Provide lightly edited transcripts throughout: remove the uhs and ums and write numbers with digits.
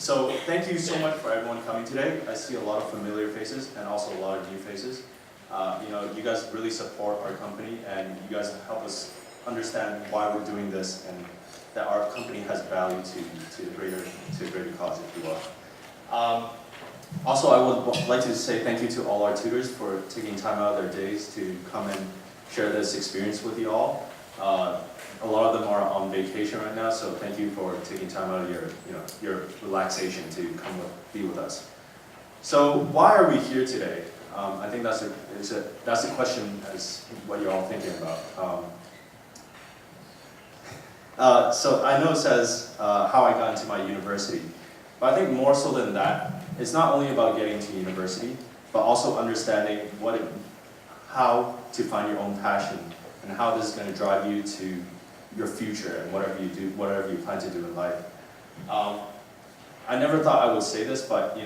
So thank you so much for everyone coming today. I see a lot of familiar faces and also a lot of new faces. You guys really support our company and you guys help us understand why we're doing this and that our company has value to the greater cause, if you will. Also, I would like to say thank you to all our tutors for taking time out of their days to come and share this experience with you all. A lot of them are on vacation right now, so thank you for taking time out of your relaxation to come be with us. So why are we here today? I think that's the question as what you're all thinking about. So I know it says how I got into my university, but I think more so than that, it's not only about getting to university, but also understanding how to find your own passion and how this is going to drive you to your future and whatever you plan to do in life. I never thought I would say this, but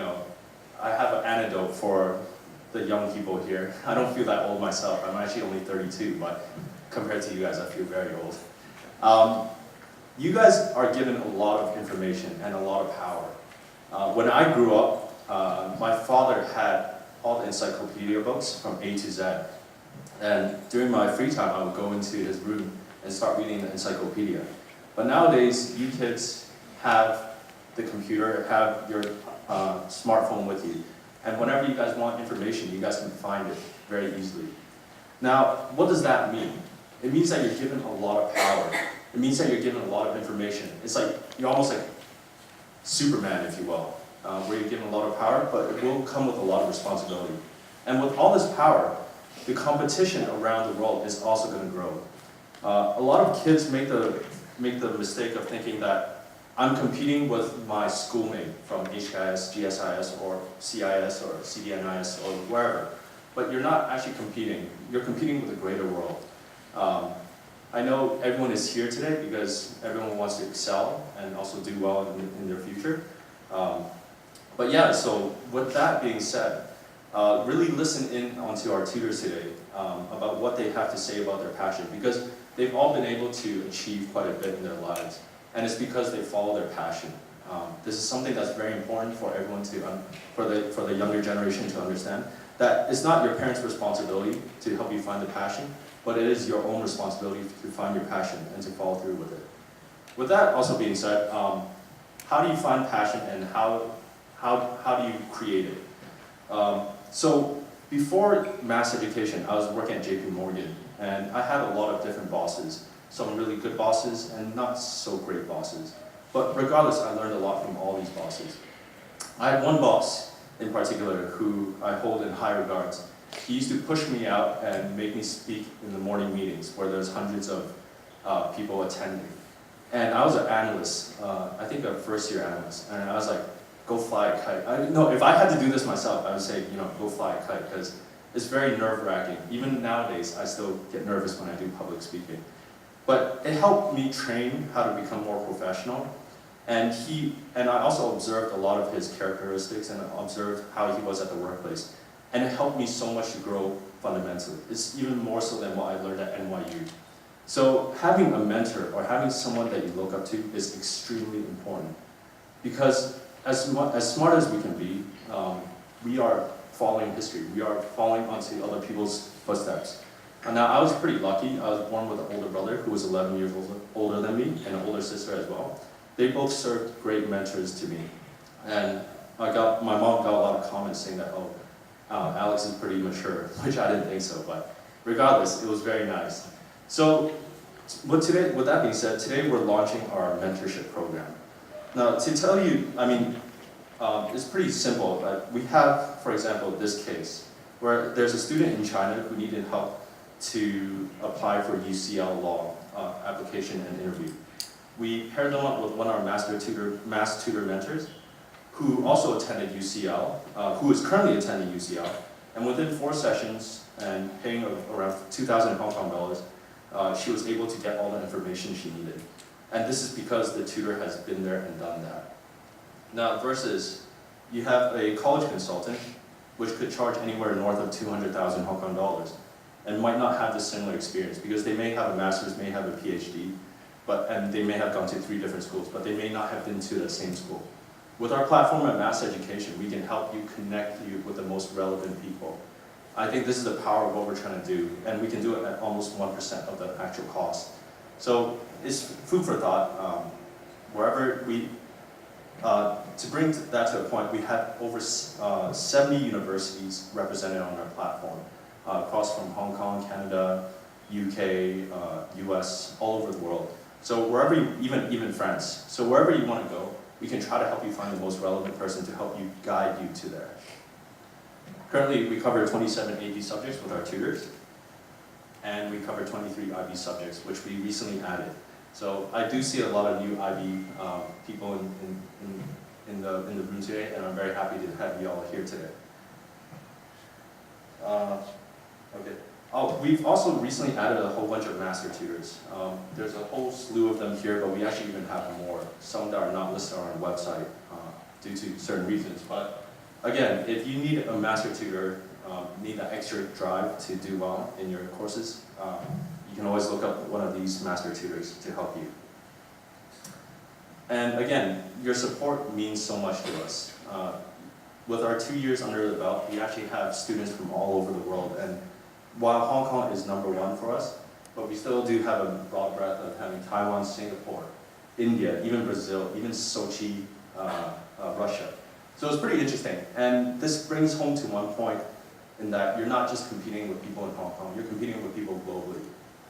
I have an anecdote for the young people here. I don't feel that old myself. I'm actually only 32, but compared to you guys, I feel very old. You guys are given a lot of information and a lot of power. When I grew up, my father had all the encyclopedia books from A to Z. And during my free time, I would go into his room and start reading the encyclopedia. But nowadays, you kids have the computer, have your smartphone with you. And whenever you guys want information, you guys can find it very easily. Now, what does that mean? It means that you're given a lot of power. It means that you're given a lot of information. It's like, you're almost like Superman, if you will, where you're given a lot of power, but it will come with a lot of responsibility. And with all this power, the competition around the world is also going to grow. A lot of kids make the mistake of thinking that I'm competing with my schoolmate from HKS, GSIS, or CIS, or CDNIS, or wherever. But you're not actually competing. You're competing with the greater world. I know everyone is here today because everyone wants to excel and also do well in their future. But yeah, so with that being said, really listen in onto our tutors today about what they have to say about their passion, because they've all been able to achieve quite a bit in their lives, and it's because they follow their passion. This is something that's very important for everyone for the younger generation to understand, that it's not your parents' responsibility to help you find the passion, but it is your own responsibility to find your passion and to follow through with it. With that also being said, how do you find passion and how do you create it? So before MAST education, I was working at JP Morgan, and I had a lot of different bosses, some really good bosses and not so great bosses. But regardless, I learned a lot from all these bosses. I had one boss in particular who I hold in high regards. He used to push me out and make me speak in the morning meetings where there's hundreds of people attending. And I was an analyst, I think a first-year analyst, and I was like, go fly a kite. No, if I had to do this myself, I would say, go fly a kite, because it's very nerve-wracking. Even nowadays, I still get nervous when I do public speaking. But it helped me train how to become more professional. And I also observed a lot of his characteristics and observed how he was at the workplace. And it helped me so much to grow fundamentally. It's even more so than what I learned at NYU. So having a mentor or having someone that you look up to is extremely important. Because as smart as we can be, we are following history. We are following onto other people's footsteps. And now I was pretty lucky. I was born with an older brother who was 11 years older than me, and an older sister as well. They both served great mentors to me. And my mom got a lot of comments saying that, Alex is pretty mature, which I didn't think so, but regardless, it was very nice. So with that being said, today we're launching our mentorship program. Now, to tell you, it's pretty simple. But we have, for example, this case where there's a student in China who needed help to apply for UCL law application and interview. We paired them up with one of our MAST tutor mentors who also attended UCL, who is currently attending UCL, and within 4 sessions and paying around 2,000 Hong Kong dollars, she was able to get all the information she needed. And this is because the tutor has been there and done that. Now, versus, you have a college consultant, which could charge anywhere north of 200,000 Hong Kong dollars, and might not have the similar experience, because they may have a master's, may have a PhD, and they may have gone to 3 different schools, but they may not have been to the same school. With our platform at MAST Education, we can help you connect you with the most relevant people. I think this is the power of what we're trying to do, and we can do it at almost 1% of the actual cost. So it's food for thought. Wherever we, to bring that to a point, we have over 70 universities represented on our platform, across from Hong Kong, Canada, UK, US, all over the world. So wherever you, even France. So wherever you want to go, we can try to help you find the most relevant person to help you guide you to there. Currently, we cover 27 AP subjects with our tutors, and we cover 23 IB subjects, which we recently added. So I do see a lot of new IB people in the room today, and I'm very happy to have you all here today. Okay. Oh, we've also recently added a whole bunch of master tutors. There's a whole slew of them here, but we actually even have more. Some that are not listed on our website due to certain reasons. But again, if you need a master tutor, need that extra drive to do well in your courses, you can always look up one of these master tutors to help you. And again, your support means so much to us. With our 2 years under the belt, we actually have students from all over the world. And while Hong Kong is #1 for us, but we still do have a broad breadth of having Taiwan, Singapore, India, even Brazil, even Sochi, Russia. So it's pretty interesting. And this brings home to one point in that you're not just competing with people in Hong Kong, you're competing with people globally.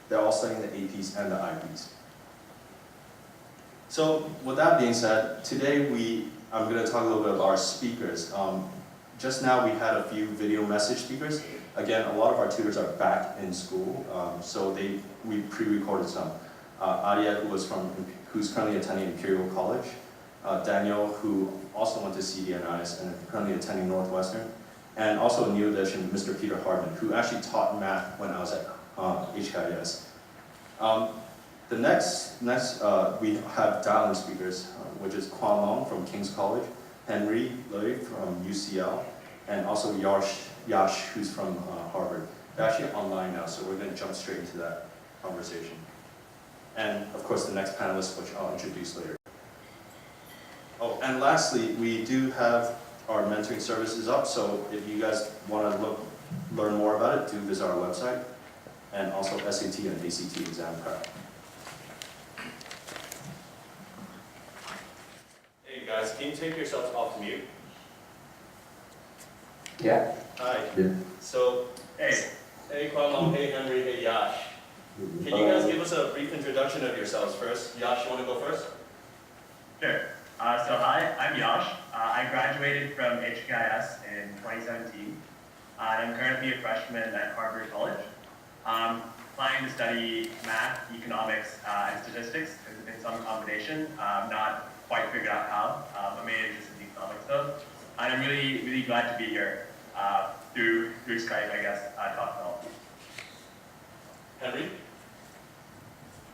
They're all studying the APs and the IBs. So with that being said, today I'm going to talk a little bit about our speakers. Just now we had a few video message speakers. Again, a lot of our tutors are back in school, so we pre-recorded some. Adia, who's currently attending Imperial College. Daniel, who also went to CDNIs and currently attending Northwestern. And also a new addition, Mr. Peter Hardman, who actually taught math when I was at HKUS. The next we have dial-in speakers, which is Quan Long from King's College, Henry Lui from UCL, and also Yash, who's from Harvard. They're actually online now, so we're going to jump straight into that conversation. And of course, the next panelist, which I'll introduce later. Oh, and lastly, we do have our mentoring services up, so if you guys want to learn more about it, do visit our website, and also SAT and ACT exam prep. Hey guys, can you take yourselves off mute? Yeah. Hi. Yeah. So, hey Quan Long, hey Henry, hey Yash. Can you guys give us a brief introduction of yourselves first? Yash, you want to go first? Sure. So hi, I'm Yash. I graduated from HKUS in 2017. I'm currently a freshman at Harvard College. Planning to study math, economics, and statistics in some combination. Not quite figured out how. I'm mainly interested in economics though. And I'm really, really glad to be here through Skype, I guess, talking all. Henry?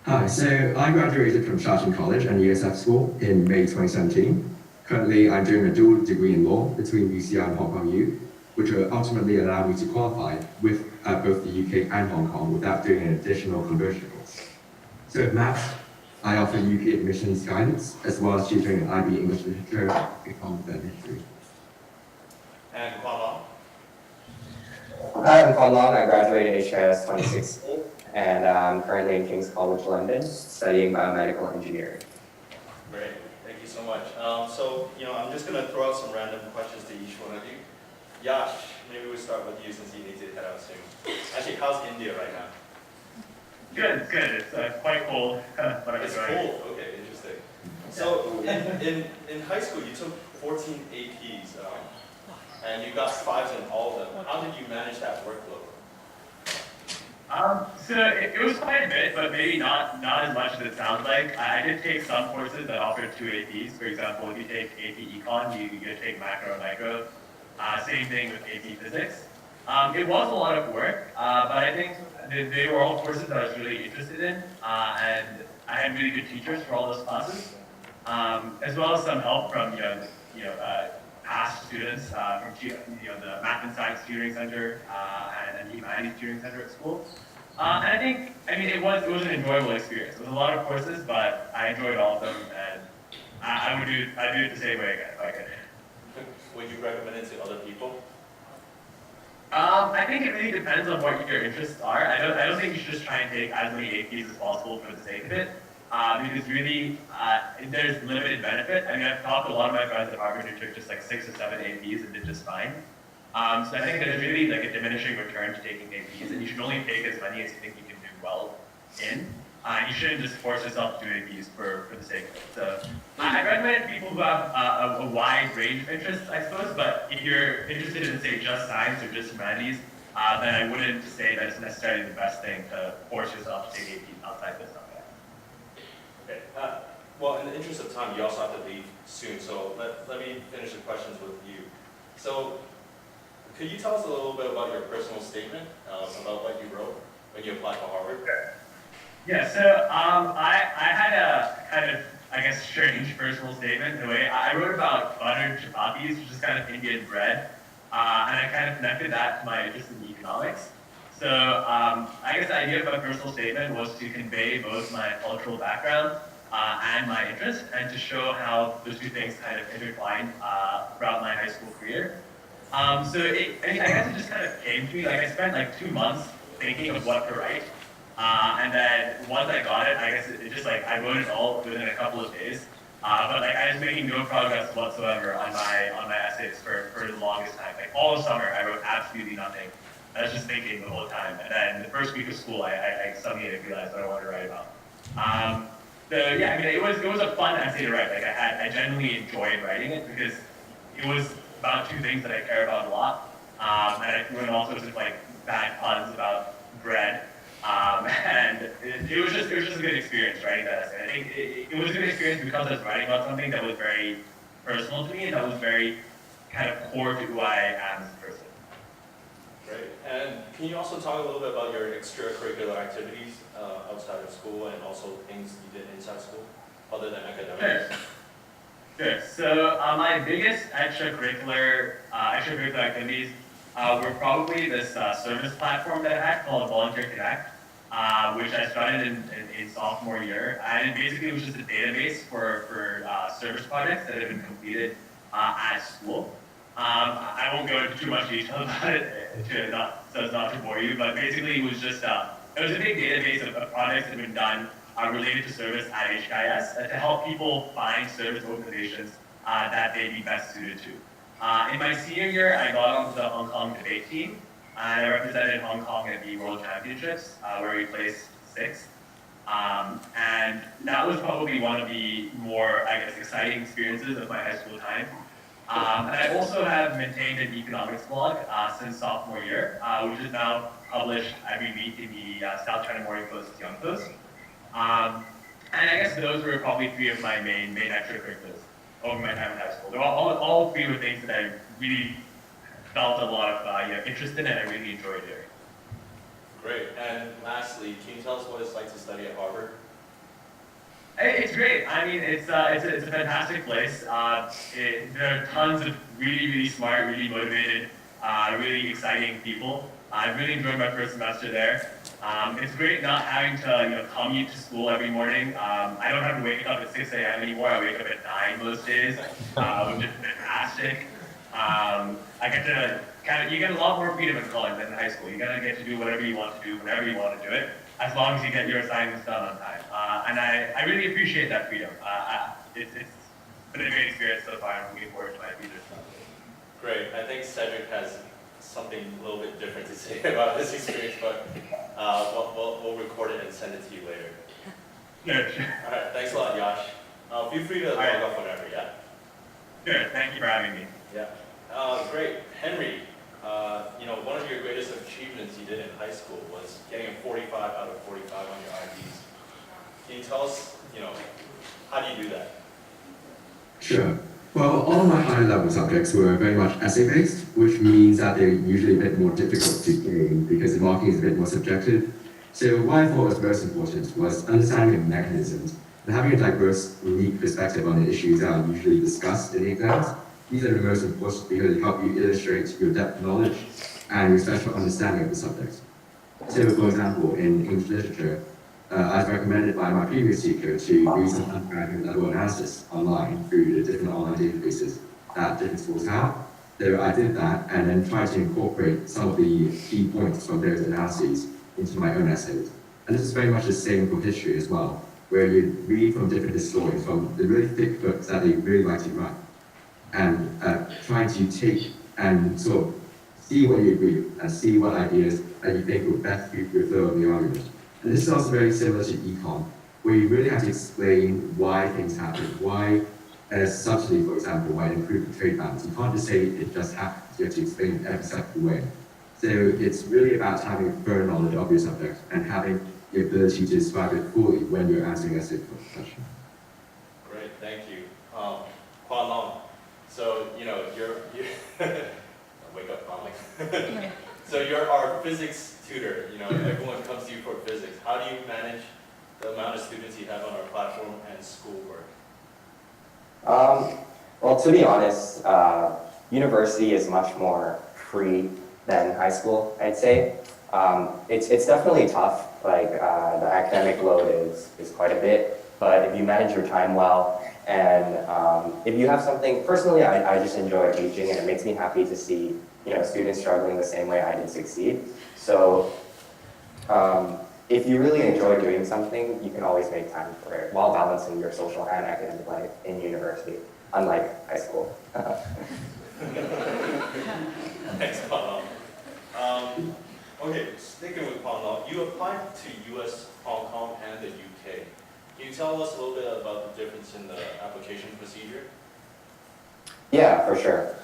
Hi, so I graduated from Shaoxing College and USF School in May 2017. Currently, I'm doing a dual degree in law between UCL and HKU, which will ultimately allow me to qualify with both the UK and Hong Kong without doing an additional conversion course. So at MAST, I offer UK admissions guidance, as well as tutoring in IB English literature, economics and history. And Quan Long? Hi, I'm Quan Long. I graduated HKUS 2016, and I'm currently in King's College London, studying biomedical engineering. Great, thank you so much. So, I'm just going to throw out some random questions to each one of you. Yash, maybe we'll start with you since you need to head out soon. Actually, how's India right now? Good, good. It's quite cold, but I'm It's enjoying it. cold, okay, interesting. So, in high school, you took 14 APs, and you got 5s in all of them. How did you manage that workload? So it was quite a bit, but maybe not as much as it sounds like. I did take some courses that offered 2 APs. For example, if you take AP Econ, you get to take macro and micro. Same thing with AP Physics. It was a lot of work, but I think they were all courses that I was really interested in, and I had really good teachers for all those classes, as well as some help from past students from the Math and Science Tutoring Center and the Humanities Tutoring Center at school. And it was an enjoyable experience. It was a lot of courses, but I enjoyed all of them, and I do it the same way again if I could. Would you recommend it to other people? I think it really depends on what your interests are. I don't think you should just try and take as many APs as possible for the sake of it. Because really, there's limited benefit. I mean, I've talked to a lot of my friends at Harvard who took just like 6 or 7 APs and did just fine. So I think there's really like a diminishing return to taking APs, and you should only take as many as you think you can do well in. You shouldn't just force yourself to do APs for the sake of it. So I recommend people who have a wide range of interests, I suppose, but if you're interested in, say, just science or just humanities, then I wouldn't say that it's necessarily the best thing to force yourself to take APs outside this subject. Okay. Well, in the interest of time, you also have to leave soon, so let me finish the questions with you. So, could you tell us a little bit about your personal statement, about what you wrote when you applied for Harvard? Yeah, so I had a kind of, I guess, strange personal statement in a way. I wrote about buttered chapatis, which is kind of Indian bread, and I kind of connected that to my interest in economics. So I guess the idea of my personal statement was to convey both my cultural background and my interest, and to show how those two things kind of intertwined throughout my high school career. I guess it just kind of came to me. Like I spent like 2 months thinking of what to write. And then once I got it, I guess it just like, I wrote it all within a couple of days. But like I was making no progress whatsoever on my essays for the longest time. Like all of summer, I wrote absolutely nothing. I was just thinking the whole time. And then the first week of school, I suddenly realized what I wanted to write about. Yeah, I mean, it was a fun essay to write. Like I genuinely enjoyed writing it because it was about two things that I care about a lot. And I threw in all sorts of like bad puns about bread. And it was just a good experience writing that essay. I think it was a good experience because I was writing about something that was very personal to me and that was very kind of core to who I am as a person. Great. And can you also talk a little bit about your extracurricular activities outside of school and also things you did inside school, other than academics? Sure. So my biggest extracurricular activities were probably this service platform that I had called Volunteer Connect, which I started in sophomore year. And basically it was just a database for service projects that had been completed at school. I won't go into too much detail about it so as not to bore you, but basically it was just it was a big database of projects that had been done related to service at HKS to help people find service organizations that they'd be best suited to. In my senior year, I got onto the Hong Kong debate team, and I represented Hong Kong at the World Championships, where we placed 6th. And that was probably one of the more, I guess, exciting experiences of my high school time. And I also have maintained an economics blog since sophomore year, which is now published every week in the South China Morning Post Yeung Post. And I guess those were probably 3 of my main extracurriculars over my time in high school. They're all 3 were things that I really felt a lot of interest in and I really enjoyed doing. Great. And lastly, can you tell us what it's like to study at Harvard? It's great. I mean, it's a fantastic place. There are tons of really smart, really motivated, really exciting people. I really enjoyed my first semester there. It's great not having to commute to school every morning. I don't have to wake up at 6 a.m. anymore. I wake up at 9 most days, which is fantastic. I get to you get a lot more freedom in college than in high school. You get to do whatever you want to do, whenever you want to do it, as long as you get your assignments done on time. And I really appreciate that freedom. It's been a great experience so far. I'm looking forward to my future stuff. Great. I think Cedric has something a little bit different to say about this experience, but we'll record it and send it to you later. Sure. All right. Thanks a lot, Yash. Feel free to log off whenever, yeah? Sure. Thank you for having me. Yeah. Great. Henry, one of your greatest achievements you did in high school was getting a 45 out of 45 on your IBs. Can you tell us, how do you do that? Sure. Well, all my high-level subjects were very much essay-based, which means that they're usually a bit more difficult to gain because the marking is a bit more subjective. So what I thought was most important was understanding the mechanisms and having a diverse, unique perspective on the issues that are usually discussed in the exams. These are the most important because they help you illustrate your depth of knowledge and your special understanding of the subject. So, for example, in English literature, I was recommended by my previous teacher to do some undergraduate level analysis online through the different online databases that different schools have. So I did that and then tried to incorporate some of the key points from those analyses into my own essays. And this is very much the same for history as well, where you read from different historians from the really thick books that they really like to write, and trying to take and sort of see what you agree with and see what ideas that you think would best suit your flow of the argument. And this is also very similar to econ, where you really have to explain why things happen, why a subsidy, for example, might improve the trade balance. You can't just say it just happens, you have to explain it every step of the way. So it's really about having a thorough knowledge of your subject and having the ability to describe it fully when you're answering essay question. Great, thank you. Quan Long, so you're wake up, Quan Long. So you're our physics tutor. Everyone comes to you for physics. How do you manage the amount of students you have on our platform and schoolwork? Well, to be honest, university is much more free than high school, I'd say. It's definitely tough. Like the academic load is quite a bit, but if you manage your time well, and if you have something, personally, I just enjoy teaching, and it makes me happy to see students struggling the same way I did succeed. So if you really enjoy doing something, you can always make time for it while balancing your social and academic life in university, unlike high school. Thanks, Quan Long. Okay, sticking with Quan Long, you applied to US, Hong Kong, and the UK. Can you tell us a little bit about the difference in the application procedure? Yeah, for sure.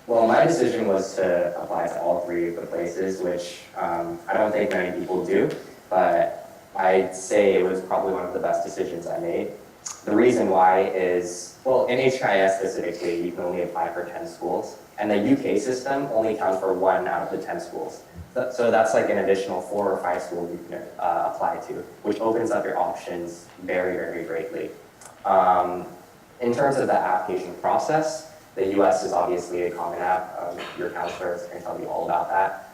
Well, my decision was to apply to all three of the places, which I don't think many people do, but I'd say it was probably one of the best decisions I made. The reason why is, well, in HKIS specifically, you can only apply for 10 schools, and the UK system only counts for 1 out of the 10 schools. So that's like an additional 4 or 5 schools you can apply to, which opens up your options very, very greatly. In terms of the application process, the US is obviously a common app. Your counselors can tell you all about that.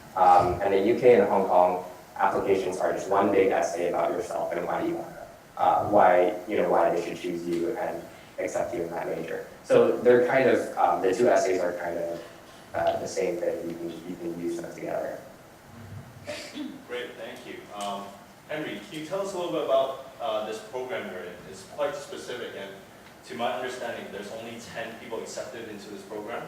And the UK and Hong Kong applications are just one big essay about yourself and why you want to, why they should choose you and accept you in that major. So they're kind of, the 2 essays are kind of the same thing. You can use them together. Great, thank you. Henry, can you tell us a little bit about this program you're in? It's quite specific, and to my understanding, there's only 10 people accepted into this program.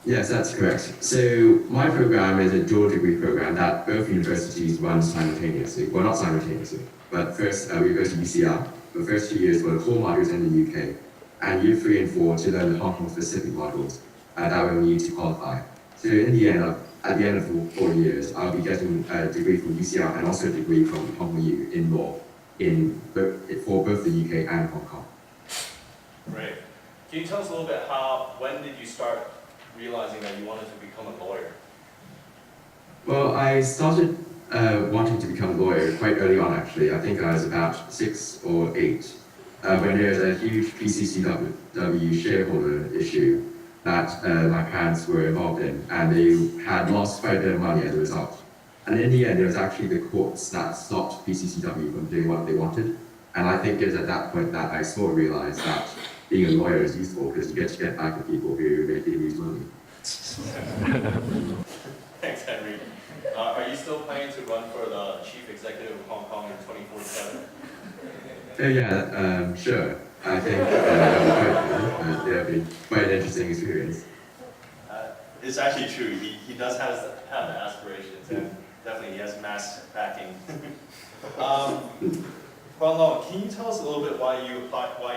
Yes, that's correct. So my program is a dual degree program that both universities run simultaneously. Well, not simultaneously, but first we go to UCL. The first 2 years for the core modules in the UK, and year 3 and 4 to learn the Hong Kong specific modules that we need to qualify. So in the end, at the end of the 4 years, I'll be getting a degree from UCL and also a degree from Hong Kong U in law for both the UK and Hong Kong. Great. Can you tell us a little bit when did you start realizing that you wanted to become a lawyer? Well, I started wanting to become a lawyer quite early on, actually. I think I was about 6 or 8, when there was a huge PCCW shareholder issue that my parents were involved in, and they had lost quite a bit of money as a result. And in the end, it was actually the courts that stopped PCCW from doing what they wanted. And I think it was at that point that I sort of realized that being a lawyer is useful because you get back at people who make you lose money. Thanks, Henry. Are you still planning to run for the chief executive of Hong Kong in 2047? Yeah, sure. I think that would be quite an interesting experience. It's actually true. He does have the aspirations, and definitely he has MAST backing. Quan Long, can you tell us a little bit why you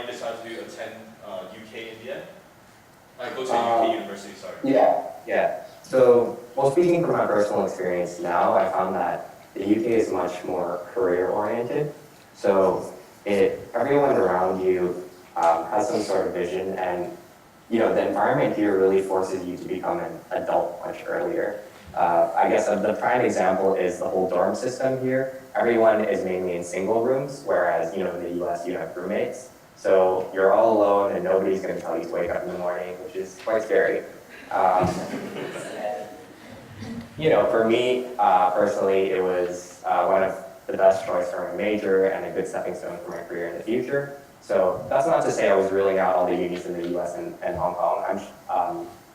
decided to attend UK in the end? Go to UK University, sorry. Yeah. So, well, speaking from my personal experience now, I found that the UK is much more career-oriented. So, everyone around you has some sort of vision, and the environment here really forces you to become an adult much earlier. I guess the prime example is the whole dorm system here. Everyone is mainly in single rooms, whereas in the US you have roommates. So you're all alone and nobody's going to tell you to wake up in the morning, which is quite scary. For me personally, it was one of the best choice for my major and a good stepping stone for my career in the future. So that's not to say I was ruling out all the unis in the U.S. and Hong Kong.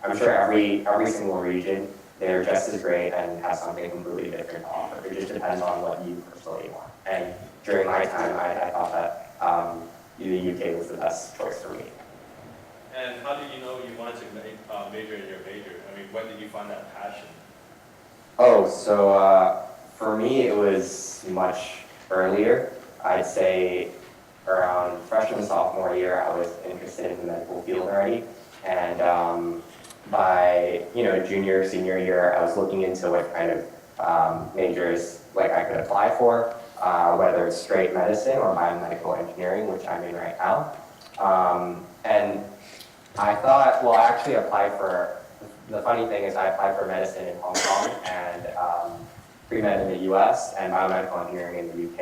I'm sure every single region, they're just as great and have something completely different to offer. It just depends on what you personally want. And during my time, I thought that the UK was the best choice for me. And how did you know you wanted to major in your major? I mean, when did you find that passion? Oh, so for me, it was much earlier. I'd say around freshman, sophomore year, I was interested in the medical field already. And by junior, senior year, I was looking into what kind of majors like I could apply for, whether it's straight medicine or biomedical engineering, which I'm in right now. And I thought, well, I actually applied for, the funny thing is I applied for medicine in Hong Kong and pre-med in the US and biomedical engineering in the UK.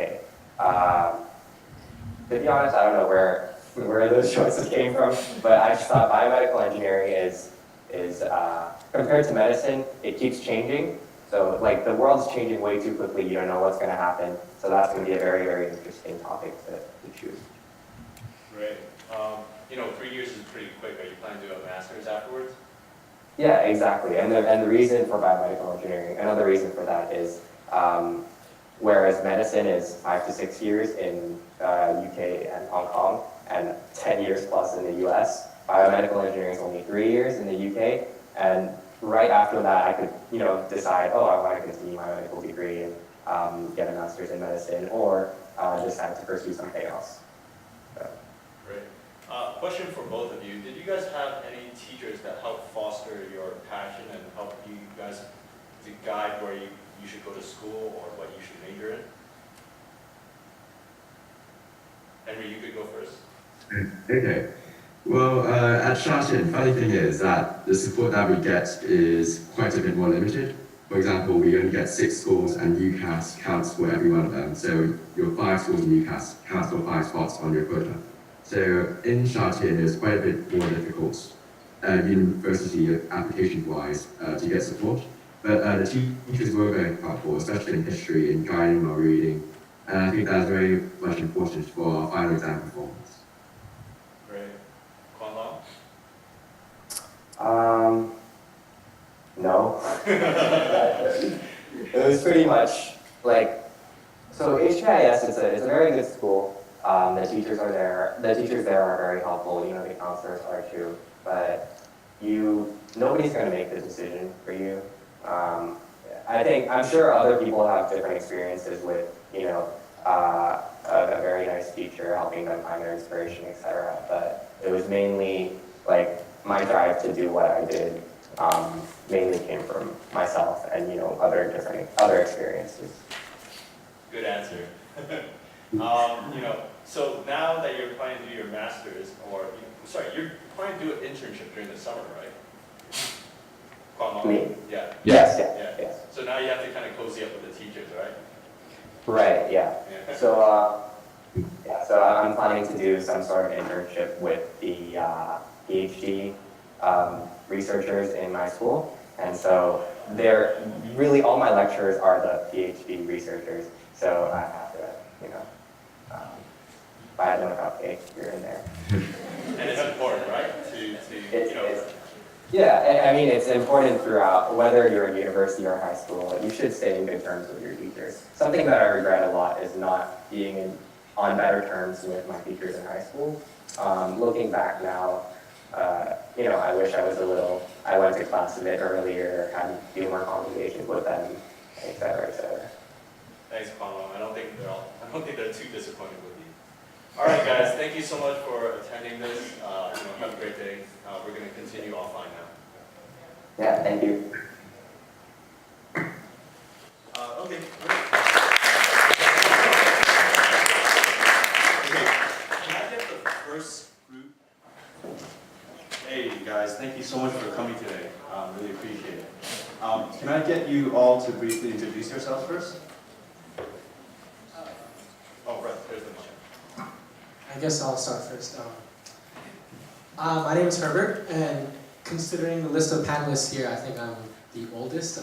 To be honest, I don't know where those choices came from, but I just thought biomedical engineering is compared to medicine, it keeps changing. So like the world's changing way too quickly, you don't know what's gonna happen. So that's gonna be a very, very interesting topic to choose. Great. 3 years is pretty quick. Are you planning to do a master's afterwards? Yeah, exactly. And the reason for biomedical engineering, another reason for that is, whereas medicine is 5 to 6 years in UK and Hong Kong, and 10 years plus in the US, biomedical engineering is only 3 years in the UK, and right after that I could, decide, oh, I want to continue my medical degree and get a master's in medicine, or decide to pursue something else. So. Great. Question for both of you. Did you guys have any teachers that helped foster your passion and help you guys to guide where you should go to school or what you should major in? Henry, you could go first. Okay. Well, at Shatin, funny thing is that the support that we get is quite a bit more limited. For example, we only get 6 schools and UCAS counts for every one of them. So your 5 schools in UCAS counts for 5 spots on your quota. So in Shatin, it's quite a bit more difficult, university application-wise, to get support. But the teachers were very helpful, especially in history, in guiding our reading. And I think that's very much important for our final exam performance. Great. Quan Long? No. It was pretty much like, so HKIS, it's a very good school. The teachers are there. The teachers there are very helpful. The counselors are too. But nobody's going to make the decision for you. I'm sure other people have different experiences with, a very nice teacher helping them find their inspiration, etc. But it was mainly like my drive to do what I did mainly came from myself and other experiences. Good answer. So now that you're planning to do your master's, you're planning to do an internship during the summer, right? Quan Long? Me? Yeah. Yes. So now you have to kind of cozy up with the teachers, right? Right. Yeah. So I'm planning to do some sort of internship with the PhD researchers in my school, and so all my lecturers are the PhD researchers. So I have to, buy them a cupcake here and there. And it's important, right? Yeah, I mean, it's important throughout, whether you're at university or high school, you should stay in good terms with your teachers. Something that I regret a lot is not being on better terms with my teachers in high school. Looking back now, I wish I went to class a bit earlier, had a few more conversations with them, et cetera, et cetera. Thanks, Quan Long. I don't think they're too disappointed with you. All right, guys. Thank you so much for attending this. Have a great day. We're going to continue offline now. Yeah, thank you. Okay, great. Can I get the first group? Hey, guys. Thank you so much for coming today. Really appreciate it. Can I get you all to briefly introduce yourselves first? Oh, right. There's the mic. I guess I'll start first. My name is Herbert, and considering the list of panelists here, I think I'm the oldest.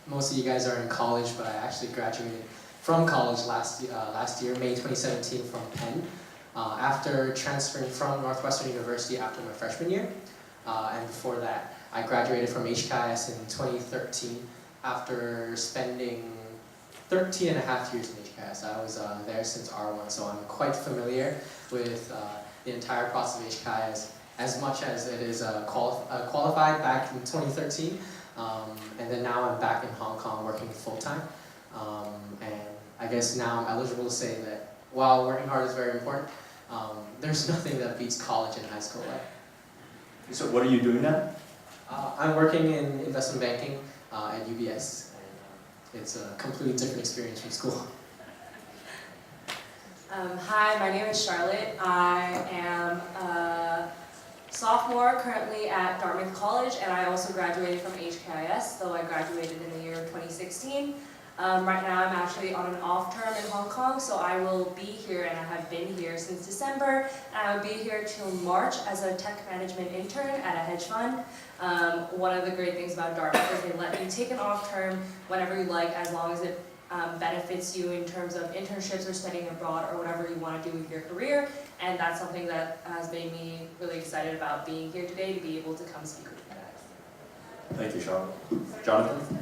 Most of you guys are in college, but I actually graduated from college last year, May 2017, from Penn, after transferring from Northwestern University after my freshman year. And before that, I graduated from HKIS in 2013 after spending 13 and a half years in HKIS. I was there since R1, so I'm quite familiar with the entire process of HKIS, as much as it is qualified back in 2013. And then now I'm back in Hong Kong working full-time. And I guess now I'm eligible to say that while working hard is very important, there's nothing that beats college and high school life. So what are you doing now? I'm working in investment banking at UBS. And, it's a completely different experience from school. Hi, my name is Charlotte. I am a sophomore currently at Dartmouth College, and I also graduated from HKIS, though I graduated in the year 2016. Right now I'm actually on an off term in Hong Kong, so I will be here, and I have been here since December, and I will be here till March as a tech management intern at a hedge fund. One of the great things about Dartmouth is they let you take an off term whenever you like, as long as it benefits you in terms of internships or studying abroad or whatever you want to do with your career, and that's something that has made me really excited about being here today, to be able to come speak with you guys. Thank you, Charlotte. Jonathan?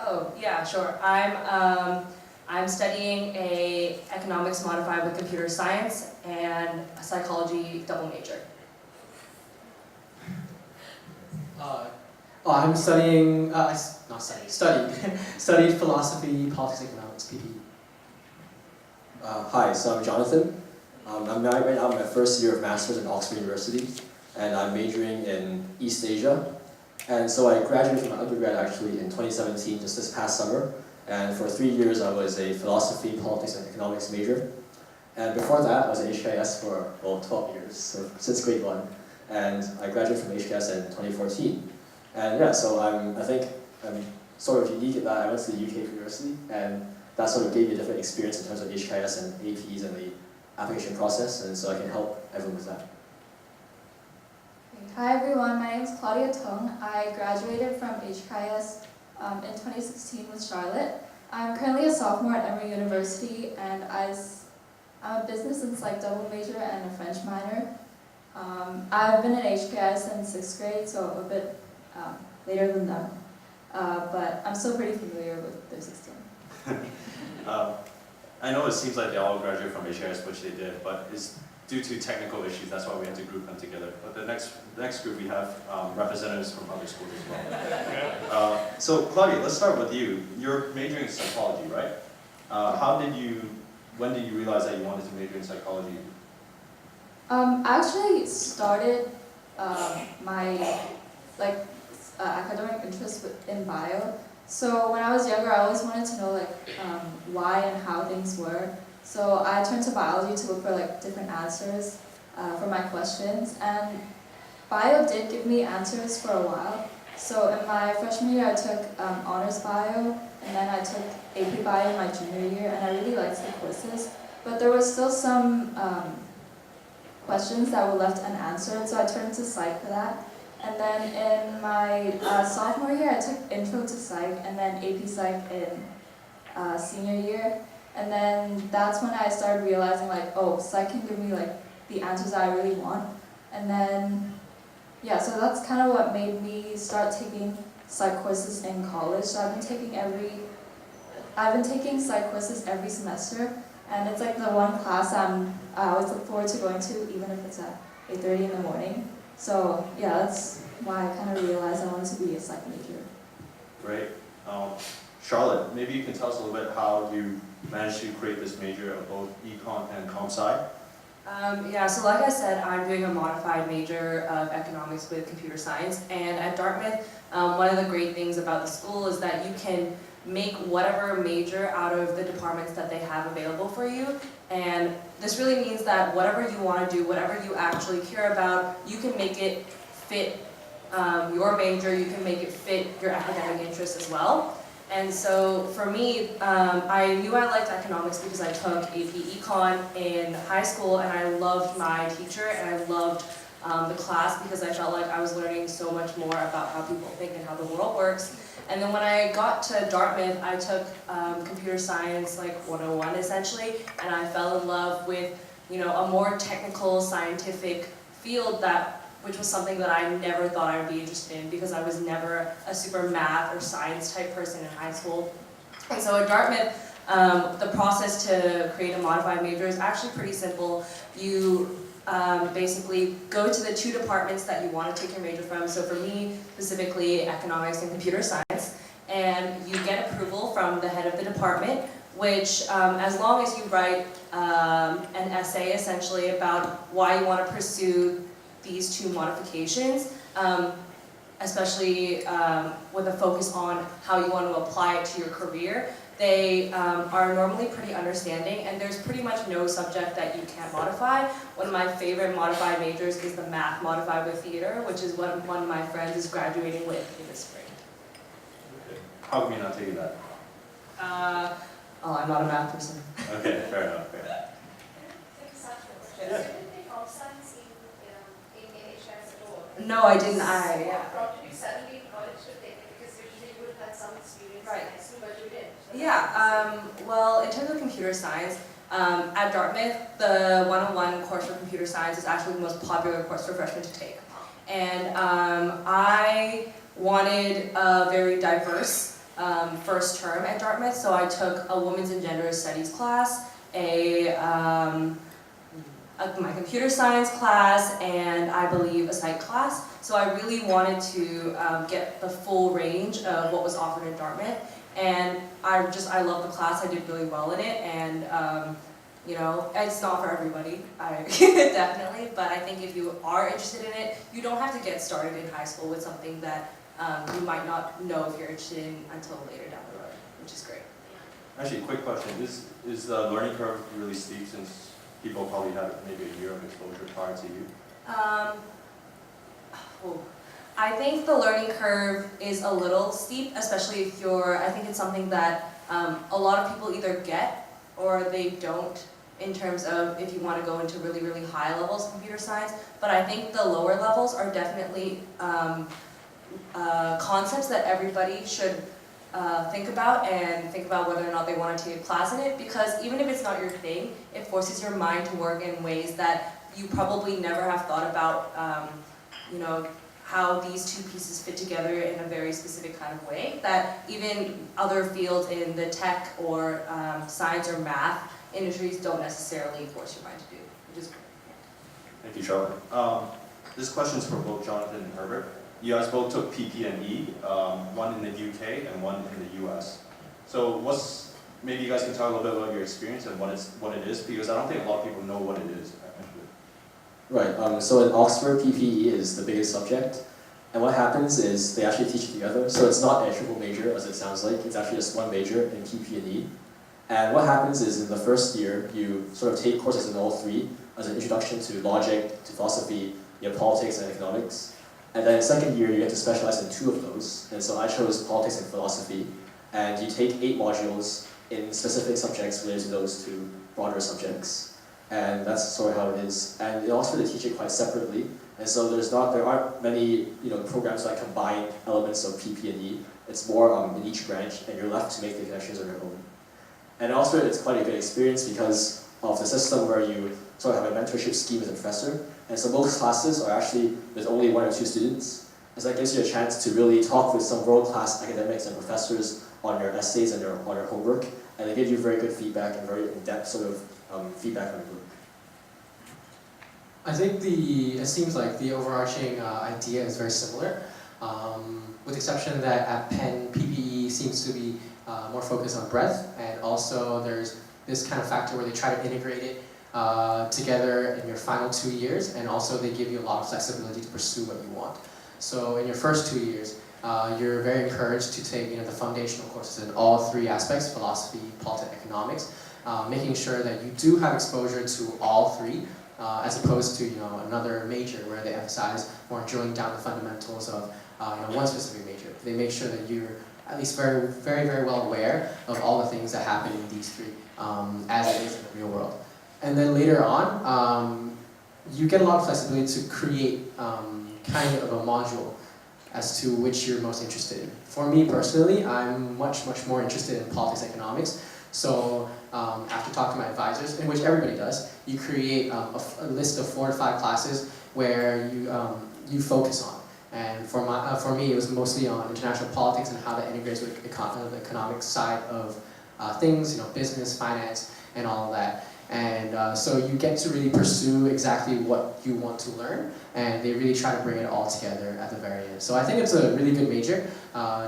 Oh, yeah, sure. I'm studying a economics modified with computer science and a psychology double major. I'm studying, studied philosophy, politics, economics, PP. Hi, so I'm Jonathan. I'm right now in my first year of Masters at Oxford University, and I'm majoring in East Asia. And so I graduated from undergrad actually in 2017, just this past summer. And for 3 years I was a philosophy, politics, and economics major. And before that I was at HKS for, well, 12 years, so since grade 1. And I graduated from HKS in 2014. And yeah, so I think I'm sort of unique in that I went to the UK University, and that sort of gave me a different experience in terms of HKS and APs and the application process, and so I can help everyone with that. Hi everyone, my name is Claudia Tung. I graduated from HKIS in 2016 with Charlotte. I'm currently a sophomore at Emory University, and I'm a business and psych double major and a French minor. I've been at HKIS since 6th grade, so a bit later than them, but I'm still pretty familiar with their system. I know it seems like they all graduated from HRS, which they did, but it's due to technical issues, that's why we had to group them together. But the next group we have representatives from other schools as well. So Claudia, let's start with you. You're majoring in psychology, right? When did you realize that you wanted to major in psychology? I actually started my academic interest in bio. So when I was younger, I always wanted to know why and how things were. So I turned to biology to look for different answers for my questions, and bio did give me answers for a while. So in my freshman year, I took honors bio, and then I took AP bio in my junior year, and I really liked the courses. But there were still some questions that were left unanswered, so I turned to psych for that. And then in my sophomore year, I took intro to psych, and then AP psych in senior year. And then that's when I started realizing psych can give me the answers I really want. And then, yeah, so that's kind of what made me start taking psych courses in college. So I've been taking psych courses every semester, and it's the one class I always look forward to going to, even if it's at 8:30 in the morning. So yeah, that's why I kind of realized I wanted to be a psych major. Great. Charlotte, maybe you can tell us a little bit how you managed to create this major of both econ and comp sci. Yeah, so like I said, I'm doing a modified major of economics with computer science, and at Dartmouth, one of the great things about the school is that you can make whatever major out of the departments that they have available for you, and this really means that whatever you want to do, whatever you actually care about, you can make it fit your major, you can make it fit your academic interests as well. And so for me, I knew I liked economics because I took AP Econ in high school, and I loved my teacher, and I loved the class because I felt like I was learning so much more about how people think and how the world works. And then when I got to Dartmouth, I took computer science like 101 essentially, and I fell in love with, you know, a more technical scientific field which was something that I never thought I would be interested in because I was never a super math or science type person in high school. And so at Dartmouth, the process to create a modified major is actually pretty simple. You basically go to the two departments that you want to take your major from. So for me, specifically economics and computer science, and you get approval from the head of the department, which as long as you write an essay essentially about why you want to pursue these two modifications, especially with a focus on how you want to apply it to your career, they are normally pretty understanding, and there's pretty much no subject that you can't modify. One of my favorite modified majors is the math modified with theater, which is what one of my friends is graduating with in the spring. Okay. How come you're not taking that? Oh, I'm not a math person. Okay, fair enough. Fair enough. Yeah. No, I didn't. Yeah. How did you suddenly college to take it? Because usually you would have had some experience Right. in high school, but you didn't. Yeah, well, in terms of computer science, at Dartmouth, the 101 course for computer science is actually the most popular course for freshmen to take. And I wanted a very diverse first term at Dartmouth, so I took a women's and gender studies class, my computer science class, and I believe a psych class. So I really wanted to get the full range of what was offered at Dartmouth. And I love the class, I did really well in it, and you know, it's not for everybody, definitely, but I think if you are interested in it, you don't have to get started in high school with something that you might not know if you're interested in until later down the road, which is great. Actually, quick question. Is the learning curve really steep since people probably had maybe a year of exposure prior to you? I think the learning curve is a little steep, especially if I think it's something that a lot of people either get or they don't in terms of if you want to go into really, really high levels of computer science. But I think the lower levels are definitely concepts that everybody should think about whether or not they want to take a class in it, because even if it's not your thing, it forces your mind to work in ways that you probably never have thought about, you know, how these two pieces fit together in a very specific kind of way that even other fields in the tech or science or math industries don't necessarily force your mind to do, which is great. Thank you, Charlotte. This question is for both Jonathan and Herbert. You guys both took PP&E, one in the UK and one in the US. So maybe you guys can talk a little bit about your experience and what it is, because I don't think a lot of people know what it is, actually. Right, so in Oxford, PPE is the biggest subject, and what happens is they actually teach it together, so it's not a triple major as it sounds like, it's actually just one major in PP&E. And what happens is in the first year, you sort of take courses in all three as an introduction to logic, to philosophy, politics and economics. And then second year, you get to specialize in two of those, and so I chose politics and philosophy, and you take 8 modules in specific subjects related to those two broader subjects. And that's sort of how it is. And in Oxford, they teach it quite separately. And so there aren't many programs that combine elements of PP&E. It's more in each branch, and you're left to make the connections on your own. And in Oxford, it's quite a good experience because of the system where you sort of have a mentorship scheme with a professor. And so most classes are actually with only 1 or 2 students. And so that gives you a chance to really talk with some world-class academics and professors on your essays and on your homework. And they give you very good feedback and very in-depth sort of feedback on your work. I think it seems like the overarching idea is very similar, with the exception that at Penn, PPE seems to be more focused on breadth, and also there's this kind of factor where they try to integrate it together in your final 2 years, and also they give you a lot of flexibility to pursue what you want. So in your first 2 years, you're very encouraged to take the foundational courses in all 3 aspects: philosophy, politics, economics, making sure that you do have exposure to all 3. As opposed to another major where they emphasize more drilling down the fundamentals of one specific major. They make sure that you're at least very, very, very well aware of all the things that happen in these 3 as it is in the real world. And then later on, you get a lot of flexibility to create kind of a module as to which you're most interested in. For me personally, I'm much more interested in politics and economics. So after talking to my advisors, in which everybody does, you create a list of 4 to 5 classes where you focus on. And for me, it was mostly on international politics and how that integrates with the economic side of things, business, finance, and all of that. And so you get to really pursue exactly what you want to learn, and they really try to bring it all together at the very end. So I think it's a really good major,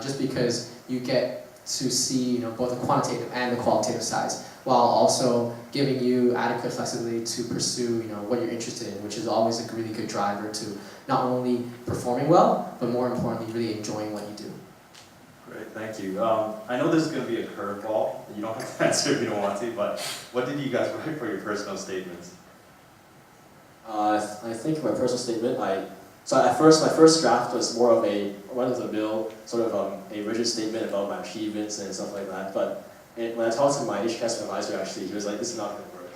just because you get to see both the quantitative and the qualitative sides, while also giving you adequate flexibility to pursue what you're interested in, which is always a really good driver to not only performing well, but more importantly, really enjoying what you do. Great, thank you. I know this is going to be a curveball. You don't have to answer if you don't want to, but what did you guys write for your personal statements? I think my personal statement, so at first, my first draft was more of a run-of-the-mill, sort of a rigid statement about my achievements and stuff like that, but when I talked to my HKS advisor, actually, he was like, this is not going to work.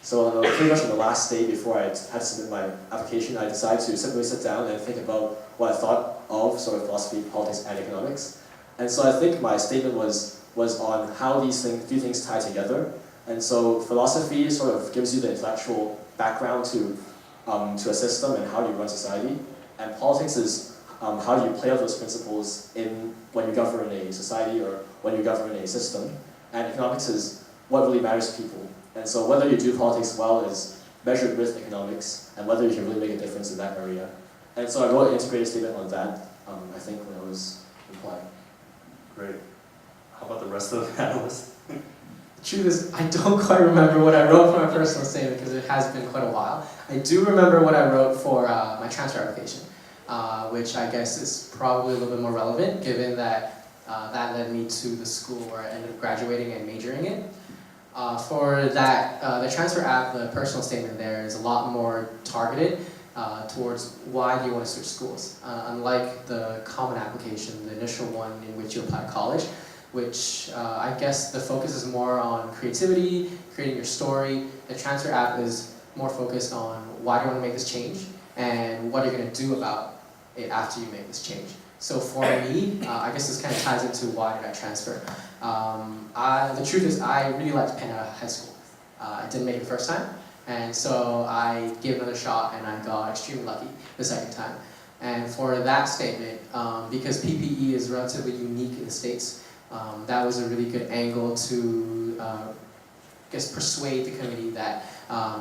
So pretty much on the last day before I had to submit my application, I decided to simply sit down and think about what I thought of sort of philosophy, politics, and economics. And so I think my statement was on how these few things tie together. And so philosophy sort of gives you the intellectual background to a system and how do you run society. And politics is how do you play out those principles when you govern a society or when you govern a system. And economics is what really matters to people. And so whether you do politics well is measured with economics, and whether you can really make a difference in that area. And so I wrote an integrated statement on that, I think, when I was applying. Great. How about the rest of the panelists? The truth is, I don't quite remember what I wrote for my personal statement because it has been quite a while. I do remember what I wrote for my transfer application, which I guess is probably a little bit more relevant given that that led me to the school where I ended up graduating and majoring in. For that, the transfer app, the personal statement there is a lot more targeted towards why do you want to switch schools. Unlike the common application, the initial one in which you apply to college, which I guess the focus is more on creativity, creating your story. The transfer app is more focused on why do you want to make this change and what are you going to do about it after you make this change. So for me, I guess this kind of ties into why did I transfer. The truth is I really liked Penn out of high school. I didn't make it the first time, and so I gave it another shot and I got extremely lucky the second time. And for that statement, because PPE is relatively unique in the States, that was a really good angle to persuade the committee that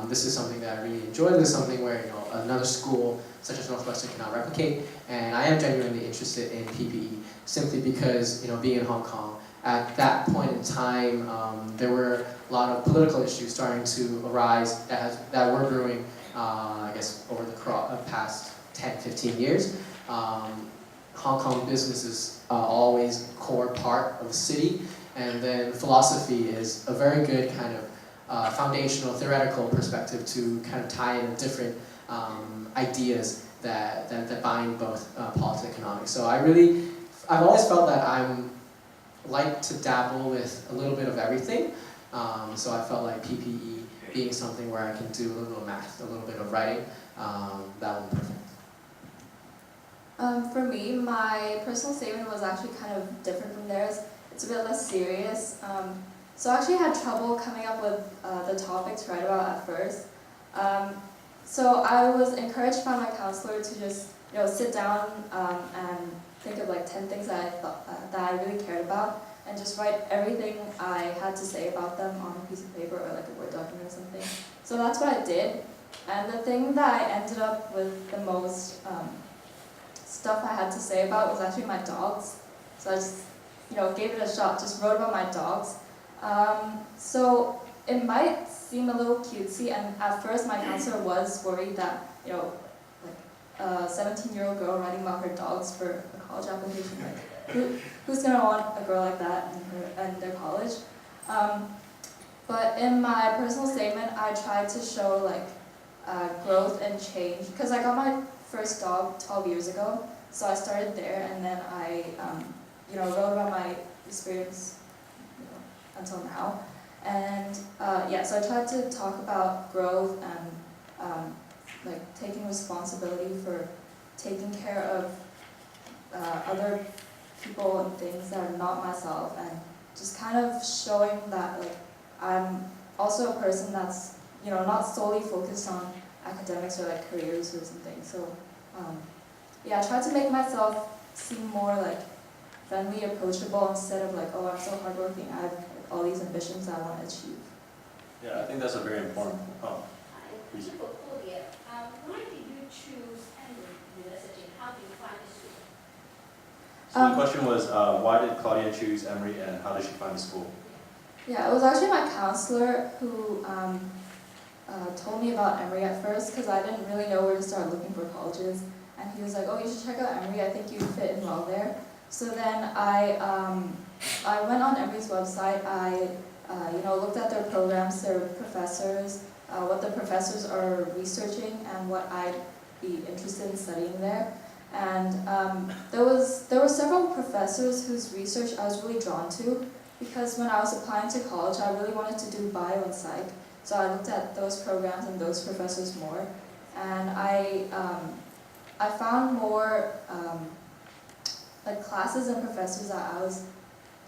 this is something that I really enjoy. This is something where another school such as Northwestern cannot replicate, and I am genuinely interested in PPE simply because being in Hong Kong at that point in time, there were a lot of political issues starting to arise that were brewing, I guess, over the past 10, 15 years. Hong Kong business is always a core part of the city, and then philosophy is a very good kind of foundational, theoretical perspective to kind of tie in different ideas that bind both politics and economics. So I've always felt that I'm like to dabble with a little bit of everything. So I felt like PPE being something where I can do a little bit of math, a little bit of writing, that would be perfect. For me, my personal statement was actually kind of different from theirs. It's a bit less serious. So I actually had trouble coming up with the topics to write about at first. So I was encouraged by my counselor to just sit down and think of like 10 things that I thought that I really cared about, and just write everything I had to say about them on a piece of paper or like a Word document or something. So that's what I did, and the thing that I ended up with the most stuff I had to say about was actually my dogs. So I just gave it a shot, just wrote about my dogs. So it might seem a little cutesy, and at first my counselor was worried that like a 17-year-old girl writing about her dogs for a college application, like who's gonna want a girl like that in their college? But in my personal statement, I tried to show like growth and change, because I got my first dog 12 years ago, so I started there, and then I wrote about my experience until now. And so I tried to talk about growth and like taking responsibility for taking care of other people and things that are not myself, and just kind of showing that like I'm also a person that's, you know, not solely focused on academics or like careers or something. So yeah, I try to make myself seem more like friendly, approachable, instead of like, oh, I'm so hardworking, I have all these ambitions I want to achieve. Yeah, I think that's a very important point. Question for Claudia. Why did you choose Emory University? How did you find the school? So the question was, why did Claudia choose Emory and how did she find the school? Yeah, it was actually my counselor who told me about Emory at first, because I didn't really know where to start looking for colleges. And he was like, oh, you should check out Emory, I think you fit in well there. So then I went on Emory's website, I looked at their programs, their professors, what the professors are researching and what I'd be interested in studying there. And there were several professors whose research I was really drawn to, because when I was applying to college, I really wanted to do bio and psych. So I looked at those programs and those professors more, and I found more like classes and professors that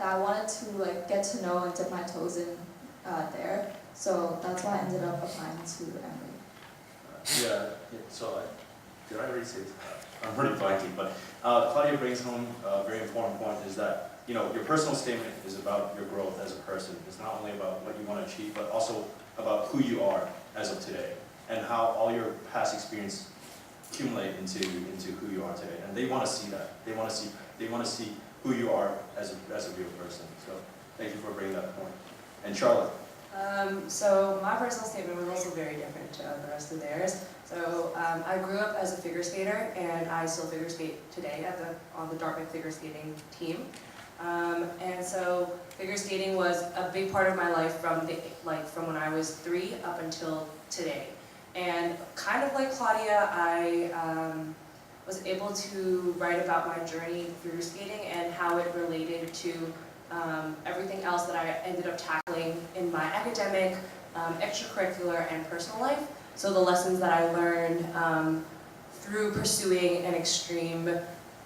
I wanted to like get to know and dip my toes in there. So that's why I ended up applying to Emory. So did I already say this? I'm really blanking, but Claudia brings home a very important point, is that your personal statement is about your growth as a person. It's not only about what you want to achieve, but also about who you are as of today, and how all your past experience accumulate into who you are today. And they want to see that. They want to see who you are as a real person. So thank you for bringing that point. And Charlotte. So my personal statement was also very different to the rest of theirs. So I grew up as a figure skater, and I still figure skate today on the Dartmouth figure skating team. And so figure skating was a big part of my life from when I was 3 up until today. And kind of like Claudia, I was able to write about my journey in figure skating and how it related to everything else that I ended up tackling in my academic, extracurricular, and personal life. So the lessons that I learned through pursuing an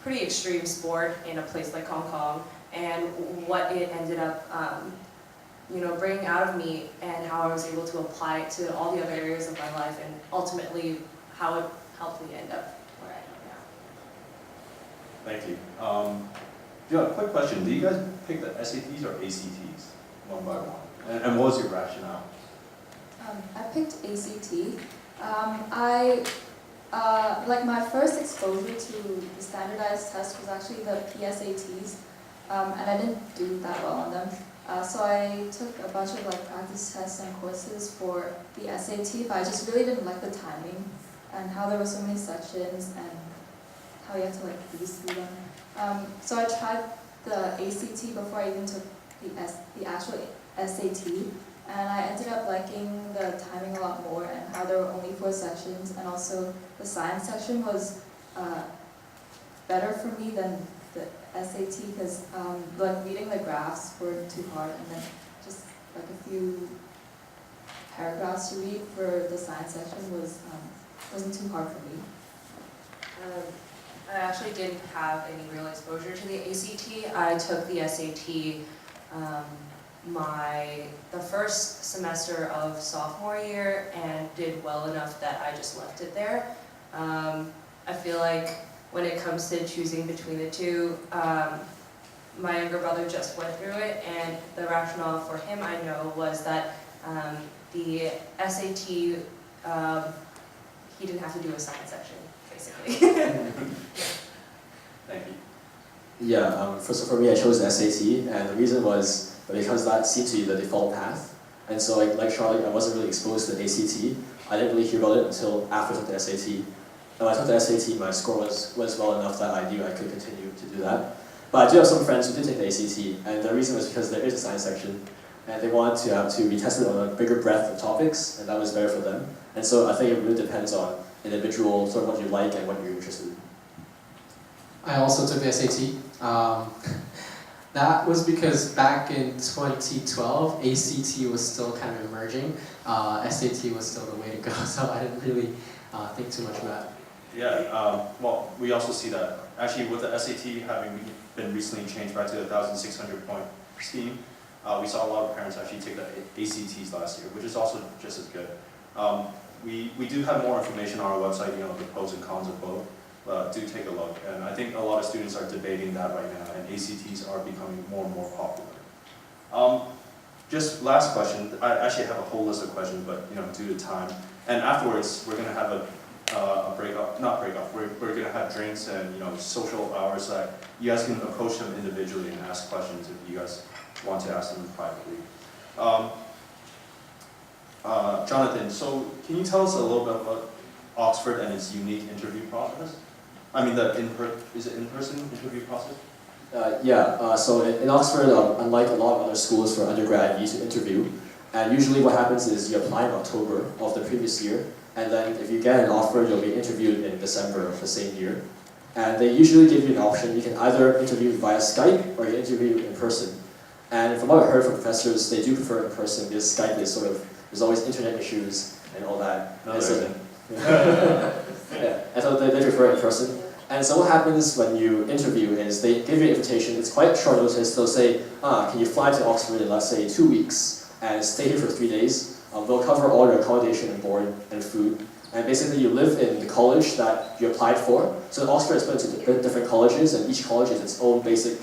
pretty extreme sport in a place like Hong Kong, and what it ended up bringing out of me, and how I was able to apply it to all the other areas of my life, and ultimately how it helped me end up where I am now. Thank you. Yeah, quick question. Do you guys pick the SATs or ACTs one by one? And what was your rationale? I picked ACT. My first exposure to the standardized test was actually the PSATs, and I didn't do that well on them. So I took a bunch of practice tests and courses for the SAT, but I just really didn't like the timing and how there were so many sections and how you had to breeze through them. So I tried the ACT before I even took the actual SAT, and I ended up liking the timing a lot more, and how there were only 4 sections, and also the science section was better for me than the SAT, because reading the graphs weren't too hard, and then just a few paragraphs to read for the science section wasn't too hard for me. I actually didn't have any real exposure to the ACT. I took the SAT the first semester of sophomore year and did well enough that I just left it there. I feel like when it comes to choosing between the two, my younger brother just went through it, and the rationale for him, I know, was that the SAT, he didn't have to do a science section, basically. Thank you. Yeah, for me, I chose the SAT, and the reason was because that seemed to be the default path. And so, like Charlotte, I wasn't really exposed to the ACT. I didn't really hear about it until after I took the SAT. And when I took the SAT, my score was well enough that I knew I could continue to do that. But I do have some friends who did take the ACT, and the reason was because there is a science section, and they wanted to be tested on a bigger breadth of topics, and that was better for them. And so I think it really depends on individual, sort of what you like and what you're interested in. I also took the SAT. That was because back in 2012, ACT was still kind of emerging. SAT was still the way to go, so I didn't really think too much about it. Yeah, well, we also see that actually with the SAT having been recently changed back to the 1,600 point scheme, we saw a lot of parents actually take the ACTs last year, which is also just as good. We do have more information on our website, you know, the pros and cons of both. Do take a look, and I think a lot of students are debating that right now, and ACTs are becoming more and more popular. Just last question, I actually have a whole list of questions, but you know, due to time, and afterwards we're gonna have a break-up, not break-up, we're gonna have drinks and you know, social hours that you guys can approach them individually and ask questions if you guys want to ask them privately. Jonathan, so can you tell us a little bit about Oxford and its unique interview process? I mean, is it in-person interview process? So in Oxford, unlike a lot of other schools for undergrad, you need to interview. And usually what happens is you apply in October of the previous year, and then if you get an offer, you'll be interviewed in December of the same year. And they usually give you an option. You can either interview via Skype or you interview in person. And from what I've heard from professors, they do prefer in person because Skype is sort of, there's always internet issues and all that. No, and there isn't. Yeah, and so they prefer it in person. And so what happens when you interview is they give you an invitation, it's quite short notice, they'll say, can you fly to Oxford in let's say 2 weeks and stay here for 3 days? They'll cover all your accommodation and board and food. And basically you live in the college that you applied for. So Oxford is split into different colleges, and each college is its own basic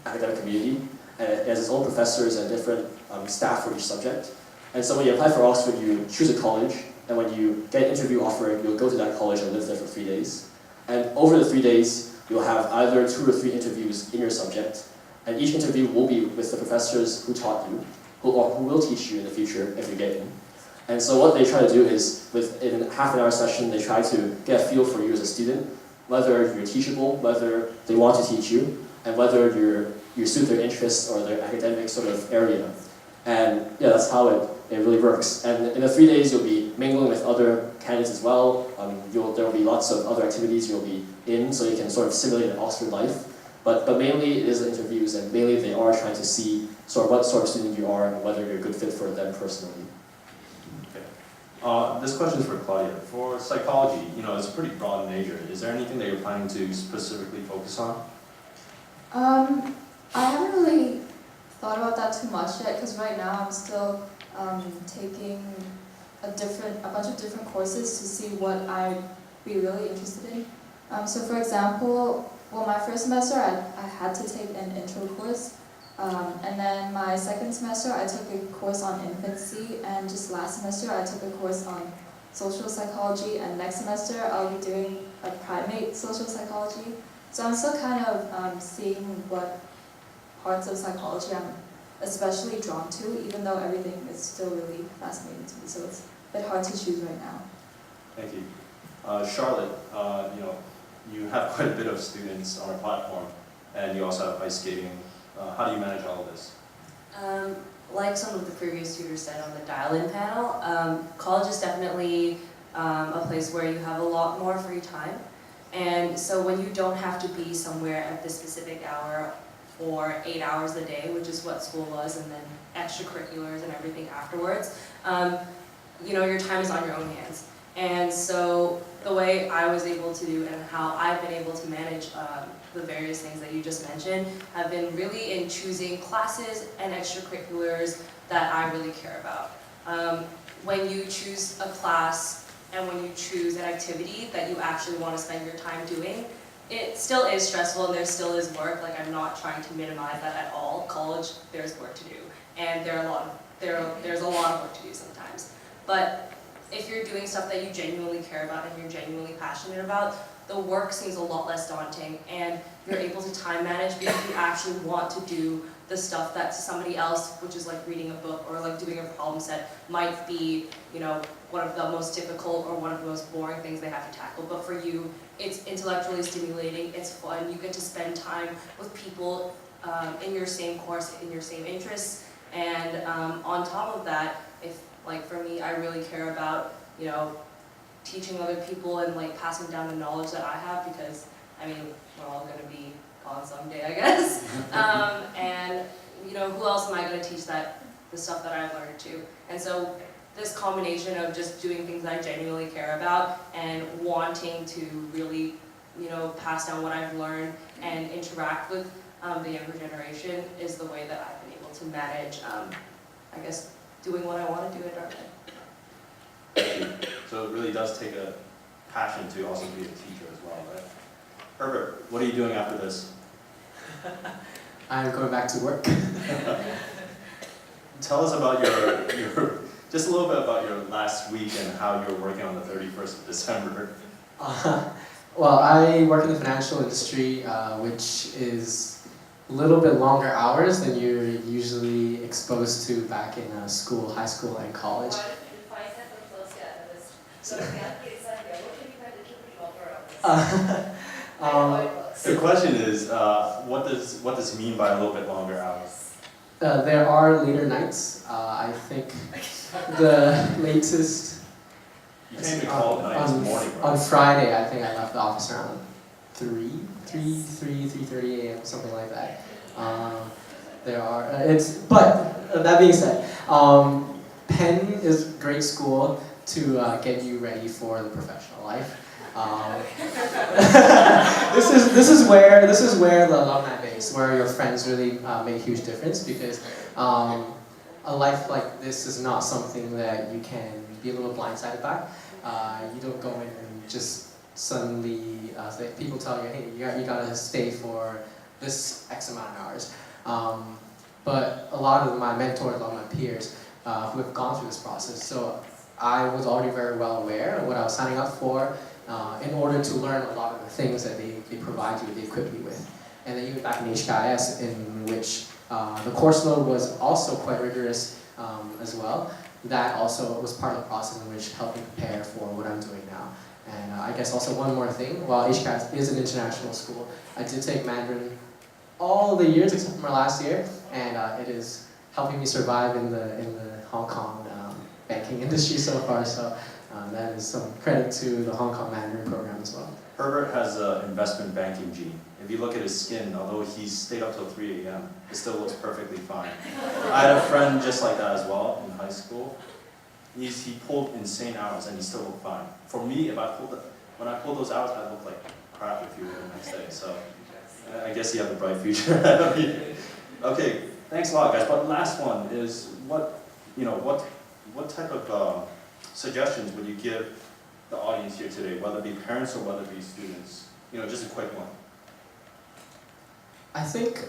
academic community. And it has its own professors and different staff for each subject. And so when you apply for Oxford, you choose a college, and when you get an interview offer, you'll go to that college and live there for 3 days. And over the 3 days, you'll have either 2 or 3 interviews in your subject, and each interview will be with the professors who taught you, or who will teach you in the future if you get in. And so what they try to do is, in a half-an-hour session, they try to get a feel for you as a student, whether you're teachable, whether they want to teach you, and whether you suit their interests or their academic sort of area. And yeah, that's how it really works. And in the 3 days, you'll be mingling with other candidates as well. There will be lots of other activities you'll be in, so you can sort of simulate an Oxford life. But mainly it is the interviews, and mainly they are trying to see sort of what sort of student you are and whether you're a good fit for them personally. Okay. This question is for Claudia. For psychology, you know, it's a pretty broad major. Is there anything that you're planning to specifically focus on? I haven't really thought about that too much yet, because right now I'm still taking a bunch of different courses to see what I'd be really interested in. So for example, my first semester I had to take an intro course, and then my second semester I took a course on infancy, and just last semester I took a course on social psychology, and next semester I'll be doing a primate social psychology. So I'm still kind of seeing what parts of psychology I'm especially drawn to, even though everything is still really fascinating to me, so it's a bit hard to choose right now. Thank you. Charlotte, you know, you have quite a bit of students on our platform, and you also have ice skating. How do you manage all of this? Like some of the previous tutors said on the dial-in panel, college is definitely a place where you have a lot more free time. And so when you don't have to be somewhere at this specific hour for 8 hours a day, which is what school was, and then extracurriculars and everything afterwards, you know, your time is on your own hands. And so the way I was able to do and how I've been able to manage the various things that you just mentioned have been really in choosing classes and extracurriculars that I really care about. When you choose a class and when you choose an activity that you actually want to spend your time doing, it still is stressful and there still is work. Like, I'm not trying to minimize that at all. College, there's work to do, and there's a lot of work to do sometimes. But if you're doing stuff that you genuinely care about and you're genuinely passionate about, the work seems a lot less daunting, and you're able to time manage because you actually want to do the stuff that to somebody else, which is like reading a book or like doing a problem set, might be, you know, one of the most difficult or one of the most boring things they have to tackle. But for you, it's intellectually stimulating, it's fun, you get to spend time with people in your same course, in your same interests, and on top of that, like for me, I really care about, you know, teaching other people and like passing down the knowledge that I have, because I mean, we're all gonna be gone someday, I guess. And you know, who else am I gonna teach the stuff that I've learned to? And so this combination of just doing things I genuinely care about and wanting to really, you know, pass down what I've learned and interact with the younger generation is the way that I've been able to manage, I guess, doing what I want to do at Dartmouth. Thank you. So it really does take a passion to also be a teacher as well, right? Herbert, what are you doing after this? I'm going back to work. Tell us about your just a little bit about your last week and how you're working on the 31st of December. Well, I work in the financial industry, which is a little bit longer hours than you're usually exposed to back in school, high school, and college. The question is, what does it mean by a little bit longer hours? There are later nights. I think the latest You can't even call it night, it's morning, right? on Friday, I think I left the office around 3:30 a.m., something like that. There are, but that being said, Penn is a great school to get you ready for the professional life. This is where the alumni base, where your friends really make a huge difference, because a life like this is not something that you can be a little blindsided by. You don't go in and just suddenly people tell you, hey, you gotta stay for this X amount of hours. But a lot of my mentors, a lot of my peers who have gone through this process, so I was already very well aware of what I was signing up for in order to learn a lot of the things that they provide you, they equip you with. And then even back in HKIS, in which the course load was also quite rigorous as well, that also was part of the process in which helped me prepare for what I'm doing now. And I guess also one more thing, while HKIS is an international school, I did take Mandarin all the years except for my last year, and it is helping me survive in the Hong Kong banking industry so far. So that is some credit to the Hong Kong Mandarin program as well. Herbert has an investment banking gene. If you look at his skin, although he stayed up till 3 a.m., it still looks perfectly fine. I had a friend just like that as well in high school. He pulled insane hours and he still looked fine. For me, when I pulled those hours, I looked like crap, if you will, the next day. So I guess you have a bright future ahead of you. Okay, thanks a lot, guys. But last one is what type of suggestions would you give the audience here today, whether it be parents or whether it be students? Just a quick one. I think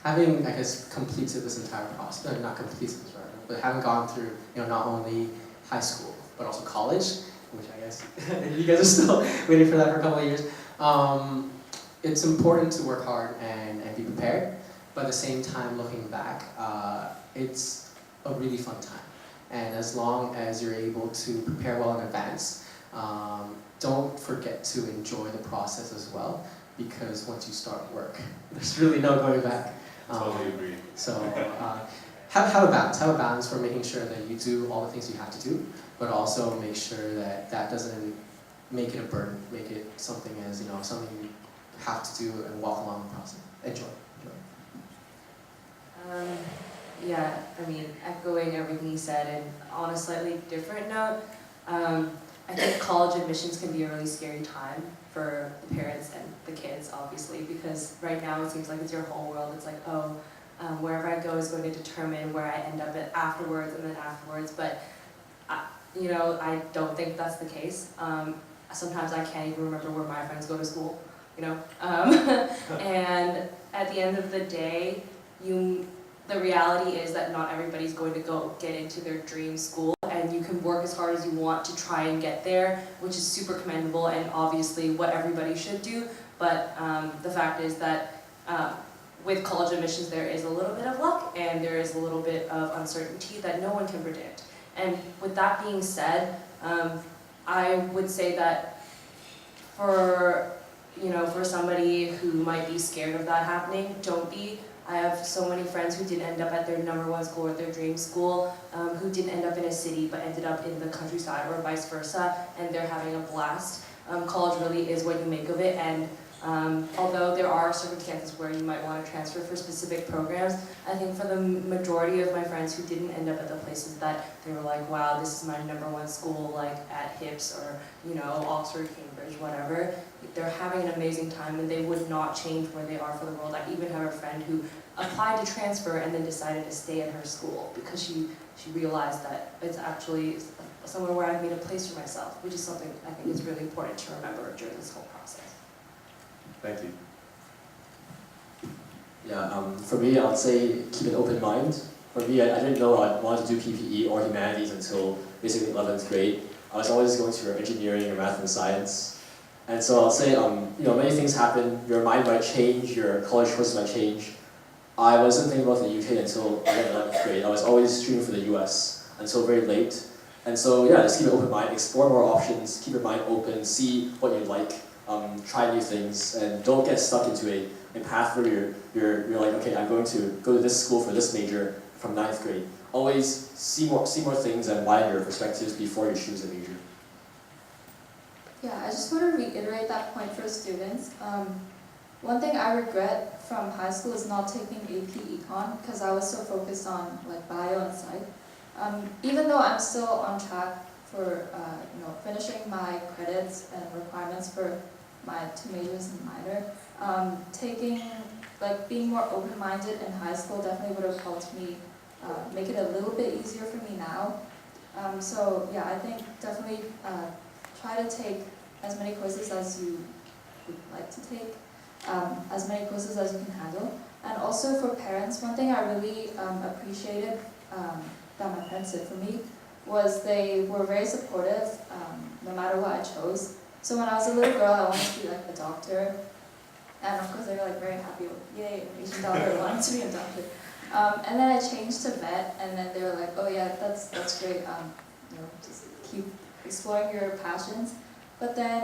having, I guess, completed this entire process, not completed this, right, but having gone through, not only high school, but also college, which I guess you guys are still waiting for that for a couple of years, it's important to work hard and be prepared, but at the same time, looking back, it's a really fun time. And as long as you're able to prepare well in advance, don't forget to enjoy the process as well, because once you start work, there's really no going back. Totally agree. So have a balance. Have a balance for making sure that you do all the things you have to do, but also make sure that doesn't make it a burden. Make it something as something you have to do and walk along the process. Enjoy. Yeah, I mean, echoing everything he said, and on a slightly different note, I think college admissions can be a really scary time for the parents and the kids, obviously, because right now it seems like it's your whole world. It's like, wherever I go is going to determine where I end up at afterwards and then afterwards, but I don't think that's the case. Sometimes I can't even remember where my friends go to school, and at the end of the day, the reality is that not everybody's going to go get into their dream school, and you can work as hard as you want to try and get there, which is super commendable and obviously what everybody should do, but the fact is that with college admissions there is a little bit of luck and there is a little bit of uncertainty that no one can predict. And with that being said, I would say that for somebody who might be scared of that happening, don't be. I have so many friends who didn't end up at their #1 school or their dream school, who didn't end up in a city but ended up in the countryside or vice versa, and they're having a blast. College really is what you make of it, and Although there are circumstances where you might want to transfer for specific programs, I think for the majority of my friends who didn't end up at the places that they were like, wow, this is my #1 school, like at HIPS or, you know, Oxford, Cambridge, whatever, they're having an amazing time and they would not change where they are for the world. I even have a friend who applied to transfer and then decided to stay at her school because she realized that it's actually somewhere where I've made a place for myself, which is something I think is really important to remember during this whole process. Thank you. Yeah, for me, I would say keep an open mind. For me, I didn't know I wanted to do PPE or humanities until basically 11th grade. I was always going to engineering or math and science. And so I'll say, you know, many things happen. Your mind might change, your college choices might change. I wasn't thinking about the UK until 11th grade. I was always shooting for the US until very late. And so yeah, just keep an open mind, explore more options, keep your mind open, see what you like, try new things, and don't get stuck into a path where you're like, okay, I'm going to go to this school for this major from 9th grade. Always see more things and widen your perspectives before you choose a major. Yeah, I just want to reiterate that point for students. One thing I regret from high school is not taking AP Econ because I was so focused on like bio and psych. Even though I'm still on track for you know, finishing my credits and requirements for my 2 majors and minor, being more open-minded in high school definitely would have helped me make it a little bit easier for me now. So yeah, I think definitely try to take as many courses as you would like to take, as many courses as you can handle. And also for parents, one thing I really appreciated that my parents did for me was they were very supportive no matter what I chose. So when I was a little girl, I wanted to be like a doctor. And of course they were like very happy, yay, an Asian doctor, wanted to be a doctor. And then I changed to vet, and then they were like, oh yeah, that's great, you know, just keep exploring your passions. But then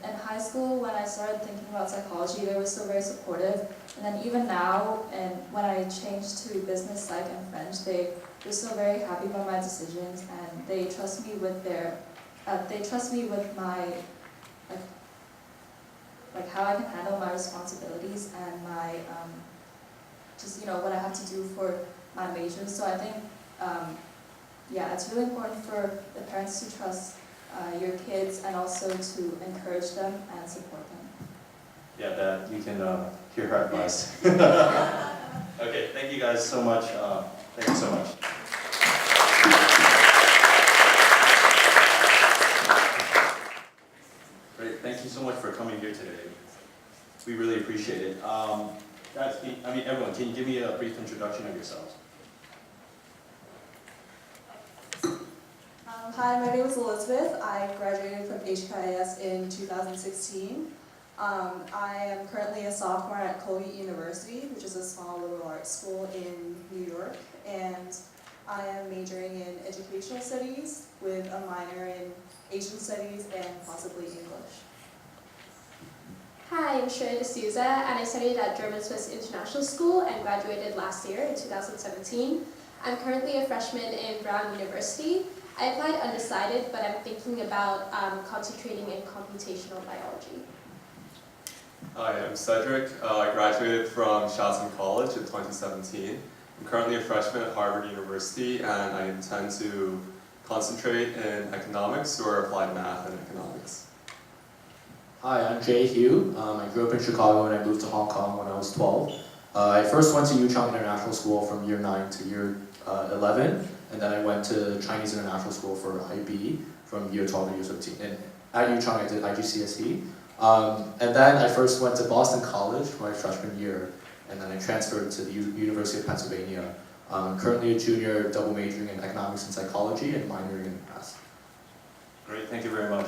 in high school, when I started thinking about psychology, they were still very supportive. And then even now, and when I changed to business, psych, and French, they're still very happy about my decisions, and they trust me with my, like how I can handle my responsibilities and my, just, you know, what I have to do for my major. So I think, yeah, it's really important for the parents to trust your kids and also to encourage them and support them. Yeah, Dad, you can hear her advice. Okay, thank you guys so much. Thank you so much. Great, thank you so much for coming here today. We really appreciate it. Guys, everyone, can you give me a brief introduction of yourselves? Hi, my name is Elizabeth. I graduated from HKIS in 2016. I am currently a sophomore at Chui University, which is a small liberal arts school in New York, and I am majoring in educational studies with a minor in Asian studies and possibly English. Hi, I'm Chui, and I studied at German Swiss International School and graduated last year in 2017. I'm currently a freshman in Brown University. I applied undecided, but I'm thinking about concentrating in computational biology. Hi, I'm Cedric. I graduated from Shelton College in 2017. I'm currently a freshman at Harvard University, and I intend to concentrate in economics or applied math and economics. Hi, I'm Hugh. I grew up in Chicago and I moved to Hong Kong when I was 12. I first went to UCLxHKU International School from year 9 to year 11, and then I went to Chinese International School for IB from year 12 to year 17. And at UCLxHKU I did IGCSE. And then I first went to Boston College for my freshman year, and then I transferred to the University of Pennsylvania. I'm currently a junior, double majoring in economics and psychology and minoring in math. Great, thank you very much.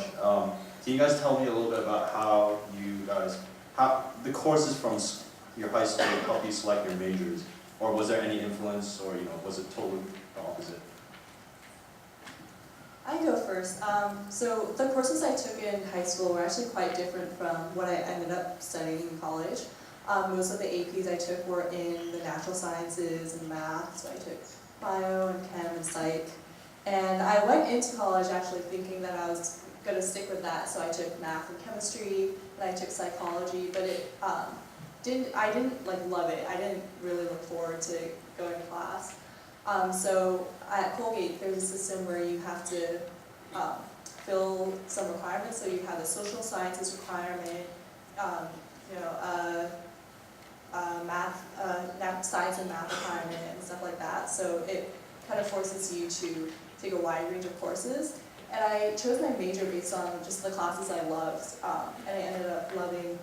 Can you guys tell me a little bit about how the courses from your high school help you select your majors? Or was there any influence, or was it totally the opposite? I can go first. So the courses I took in high school were actually quite different from what I ended up studying in college. Most of the APs I took were in the natural sciences and math, so I took bio and chem and psych. And I went into college actually thinking that I was gonna stick with that, so I took math and chemistry, and I took psychology, but I didn't like love it. I didn't really look forward to going to class. So at Colgate, there's a system where you have to fill some requirements. So you have a social sciences requirement, science and math requirement and stuff like that. So it kind of forces you to take a wide range of courses. And I chose my major based on just the classes I loved, and I ended up loving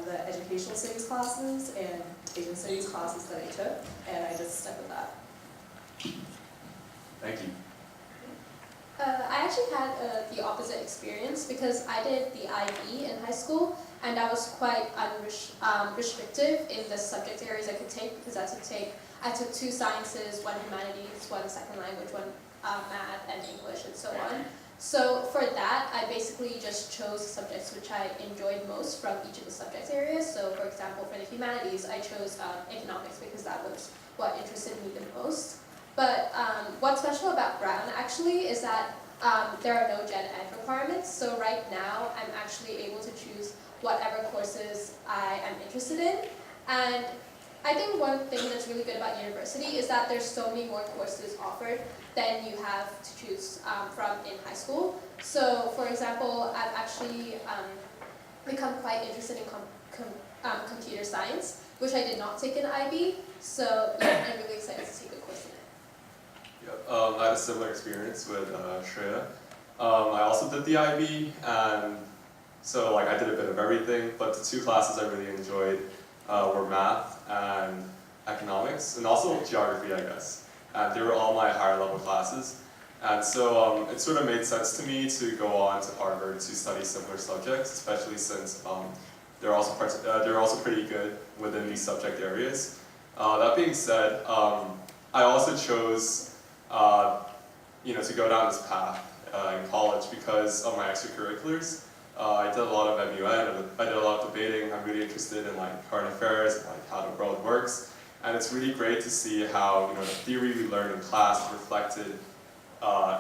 the educational studies classes and Asian studies classes that I took, and I just stuck with that. Thank you. I actually had the opposite experience because I did the IB in high school, and I was quite restrictive in the subject areas I could take because I took 2 sciences, 1 humanities, 1 second language, 1 math and English, and so on. So for that, I basically just chose subjects which I enjoyed most from each of the subject areas. So for example, for the humanities, I chose economics because that was what interested me the most. But what's special about Brown actually is that there are no gen ed requirements. So right now, I'm actually able to choose whatever courses I am interested in. And I think one thing that's really good about university is that there's so many more courses offered than you have to choose from in high school. So for example, I've actually become quite interested in computer science, which I did not take in IB. So yeah, I'm really excited to take a course in it. Yep. I had a similar experience with Chui. I also did the IB, and so like I did a bit of everything, but the 2 classes I really enjoyed were math and economics, and also geography, I guess. And they were all my higher level classes. And so it sort of made sense to me to go on to Harvard to study similar subjects, especially since they're also pretty good within these subject areas. That being said, I also chose to go down this path in college because of my extracurriculars. I did a lot of MUN, I did a lot of debating. I'm really interested in like current affairs and like how the world works. And it's really great to see how the theory we learned in class reflected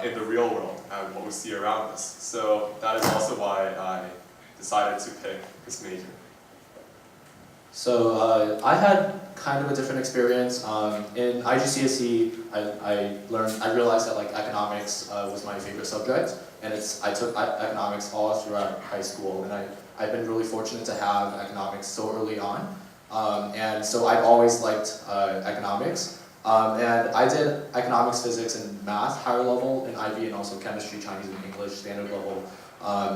in the real world and what we see around us. So that is also why I decided to pick this major. So I had kind of a different experience. In IGCSE, I realized that like economics was my favorite subject, and I took economics all throughout high school, and I've been really fortunate to have economics so early on. And so I've always liked economics. And I did economics, physics, and math higher level in IB, and also chemistry, Chinese, and English standard level.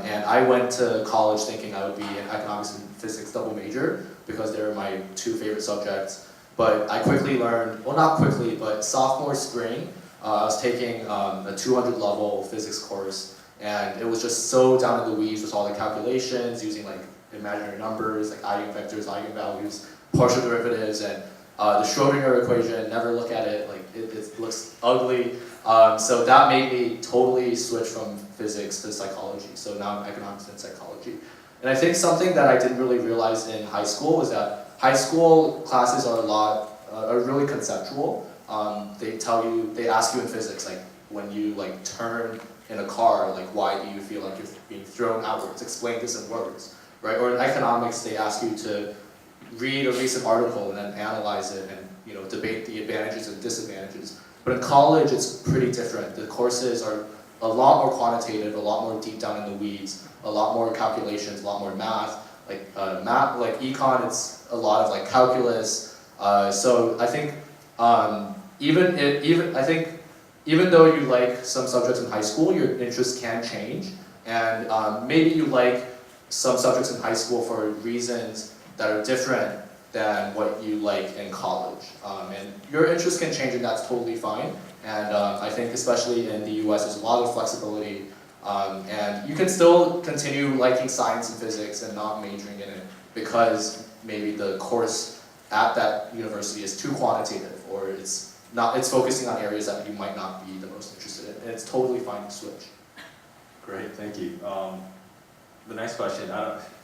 And I went to college thinking I would be an economics and physics double major because they were my 2 favorite subjects. But I quickly learned, well not quickly, but sophomore spring, I was taking a 200 level physics course, and it was just so down in the weeds with all the calculations, using like imaginary numbers, like eigenvectors, eigenvalues, partial derivatives, and the Schrodinger equation, never look at it, like it looks ugly. So that made me totally switch from physics to psychology. So now I'm economics and psychology. And I think something that I didn't really realize in high school was that high school classes are really conceptual. They ask you in physics, like when you like turn in a car, like why do you feel like you're being thrown outwards? Explain this in words, right? Or in economics, they ask you to read a recent article and then analyze it and debate the advantages and disadvantages. But in college, it's pretty different. The courses are a lot more quantitative, a lot more deep down in the weeds, a lot more calculations, a lot more math. Like econ, it's a lot of like calculus. So I think even though you like some subjects in high school, your interests can change, and maybe you like some subjects in high school for reasons that are different than what you like in college. And your interests can change, and that's totally fine. And I think especially in the US, there's a lot of flexibility. And you can still continue liking science and physics and not majoring in it because maybe the course at that university is too quantitative, or it's focusing on areas that you might not be the most interested in. And it's totally fine to switch. Great, thank you. The next question,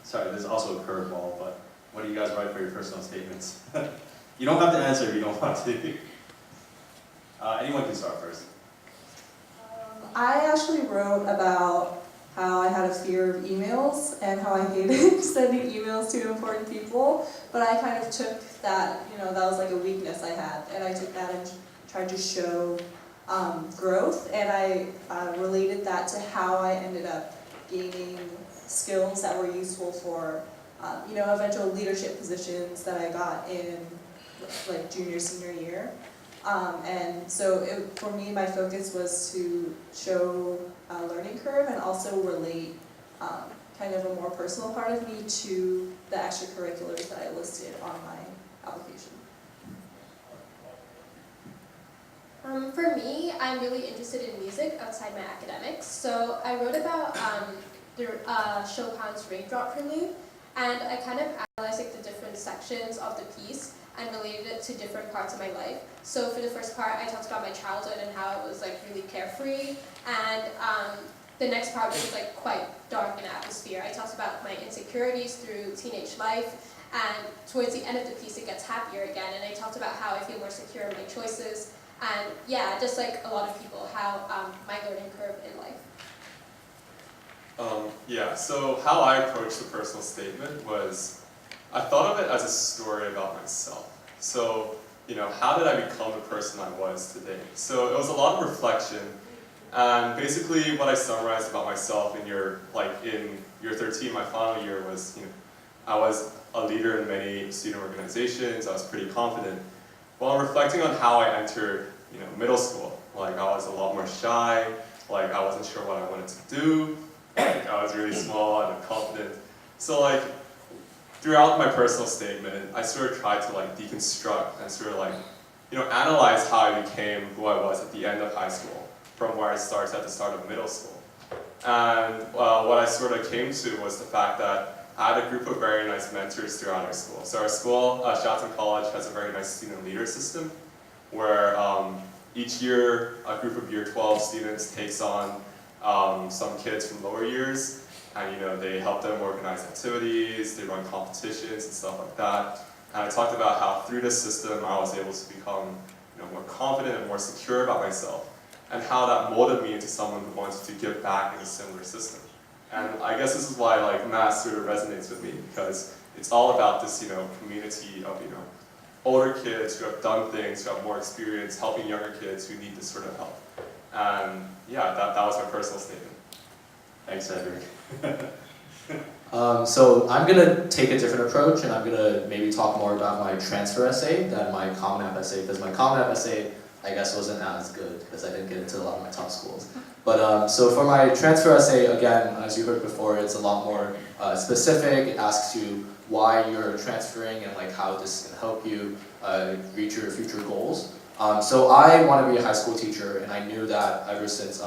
sorry, there's also a curveball, but what do you guys write for your personal statements? You don't have to answer if you don't want to. Anyone can start first. I actually wrote about how I had a fear of emails and how I hated sending emails to important people, but I kind of took that, that was like a weakness I had, and I took that and tried to show growth, and I related that to how I ended up gaining skills that were useful for, eventual leadership positions that I got in like junior, senior year. And so for me, my focus was to show a learning curve and also relate kind of a more personal part of me to the extracurriculars that I listed on my application. For me, I'm really interested in music outside my academics. So I wrote about Chopin's Raindrop Prelude, and I kind of analyzed like the different sections of the piece and related it to different parts of my life. So for the first part, I talked about my childhood and how it was like really carefree, and the next part was like quite dark in atmosphere. I talked about my insecurities through teenage life, and towards the end of the piece, it gets happier again, and I talked about how I feel more secure in my choices, and yeah, just like a lot of people, how my learning curve in life. Yeah, so how I approached the personal statement was, I thought of it as a story about myself. So, how did I become the person I was today? So it was a lot of reflection, and basically what I summarized about myself in year 13, my final year was, I was a leader in many student organizations, I was pretty confident. While I'm reflecting on how I entered, middle school, I was a lot more shy, I wasn't sure what I wanted to do, I was really small and confident. So throughout my personal statement, I sort of tried to deconstruct and sort of analyze how I became who I was at the end of high school from where I started at the start of middle school. And what I sort of came to was the fact that I had a group of very nice mentors throughout our school. So our school, Shelton College, has a very nice student leader system where each year a group of year 12 students takes on some kids from lower years, and they help them organize activities, they run competitions and stuff like that. And I talked about how through this system I was able to become more confident and more secure about myself, and how that molded me into someone who wanted to give back in a similar system. And I guess this is why MAST sort of resonates with me, because it's all about this community of older kids who have done things, who have more experience, helping younger kids who need this sort of help. And yeah, that was my personal statement. Thanks, Cedric. So I'm going to take a different approach, and I'm going to maybe talk more about my transfer essay than my Common App essay, because my Common App essay, I guess, wasn't as good, because I didn't get into a lot of my top schools. But so for my transfer essay, again, as you heard before, it's a lot more specific. It asks you why you're transferring and how this can help you reach your future goals. So I want to be a high school teacher, and I knew that ever since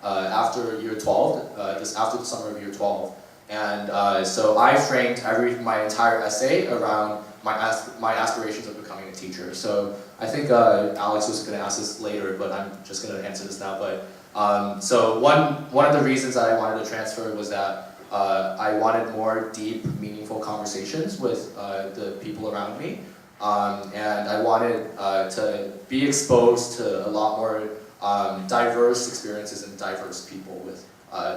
after year 12, after the summer of year 12. And so I framed my entire essay around my aspirations of becoming a teacher. So I think Alex was going to ask this later, but I'm just going to answer this now. But so one of the reasons that I wanted to transfer was that I wanted more deep, meaningful conversations with the people around me. And I wanted to be exposed to a lot more diverse experiences and diverse people with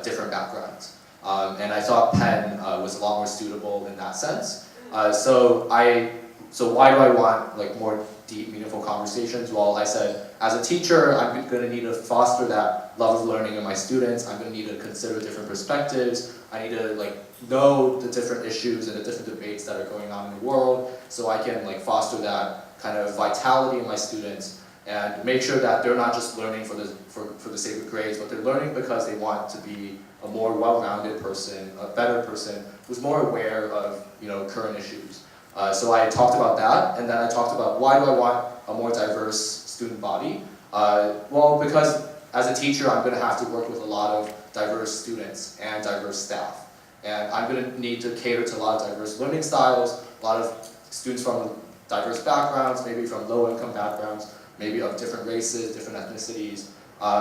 different backgrounds. And I thought Penn was a lot more suitable in that sense. So why do I want more deep, meaningful conversations? Well, I said, as a teacher, I'm going to need to foster that love of learning in my students. I'm going to need to consider different perspectives. I need to know the different issues and the different debates that are going on in the world, so I can foster that kind of vitality in my students and make sure that they're not just learning for the sake of grades, but they're learning because they want to be a more well-rounded person, a better person who's more aware of current issues. So I talked about that, and then I talked about why do I want a more diverse student body? Well, because as a teacher, I'm going to have to work with a lot of diverse students and diverse staff. And I'm going to need to cater to a lot of diverse learning styles, a lot of students from diverse backgrounds, maybe from low-income backgrounds, maybe of different races, different ethnicities.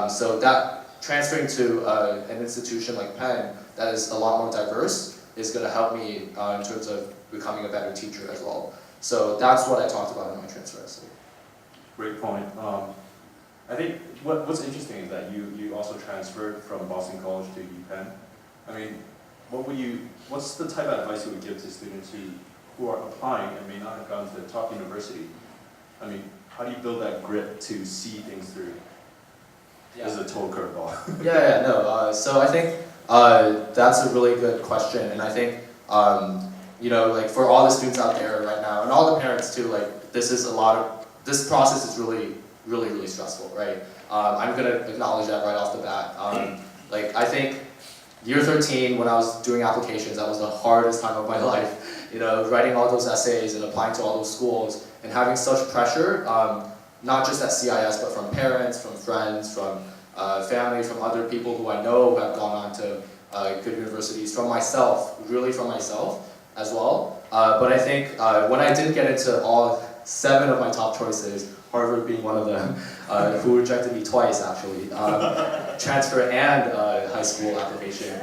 So that transferring to an institution like Penn that is a lot more diverse is going to help me in terms of becoming a better teacher as well. So that's what I talked about in my transfer essay. Great point. I think what's interesting is that you also transferred from Boston College to UPenn. I mean, what's the type of advice you would give to students who are applying and may not have gone to the top university? I mean, how do you build that grit to see things through? Yeah. This is a total curveball. No. So I think that's a really good question, and I think like for all the students out there right now, and all the parents too, like this process is really stressful, right? I'm gonna acknowledge that right off the bat. Like I think year 13, when I was doing applications, that was the hardest time of my life. Writing all those essays and applying to all those schools and having such pressure, not just at CIS, but from parents, from friends, from family, from other people who I know who have gone on to good universities, from myself as well. But I think when I did get into all 7 of my top choices, Harvard being one of them, who rejected me twice actually, transfer and high school application.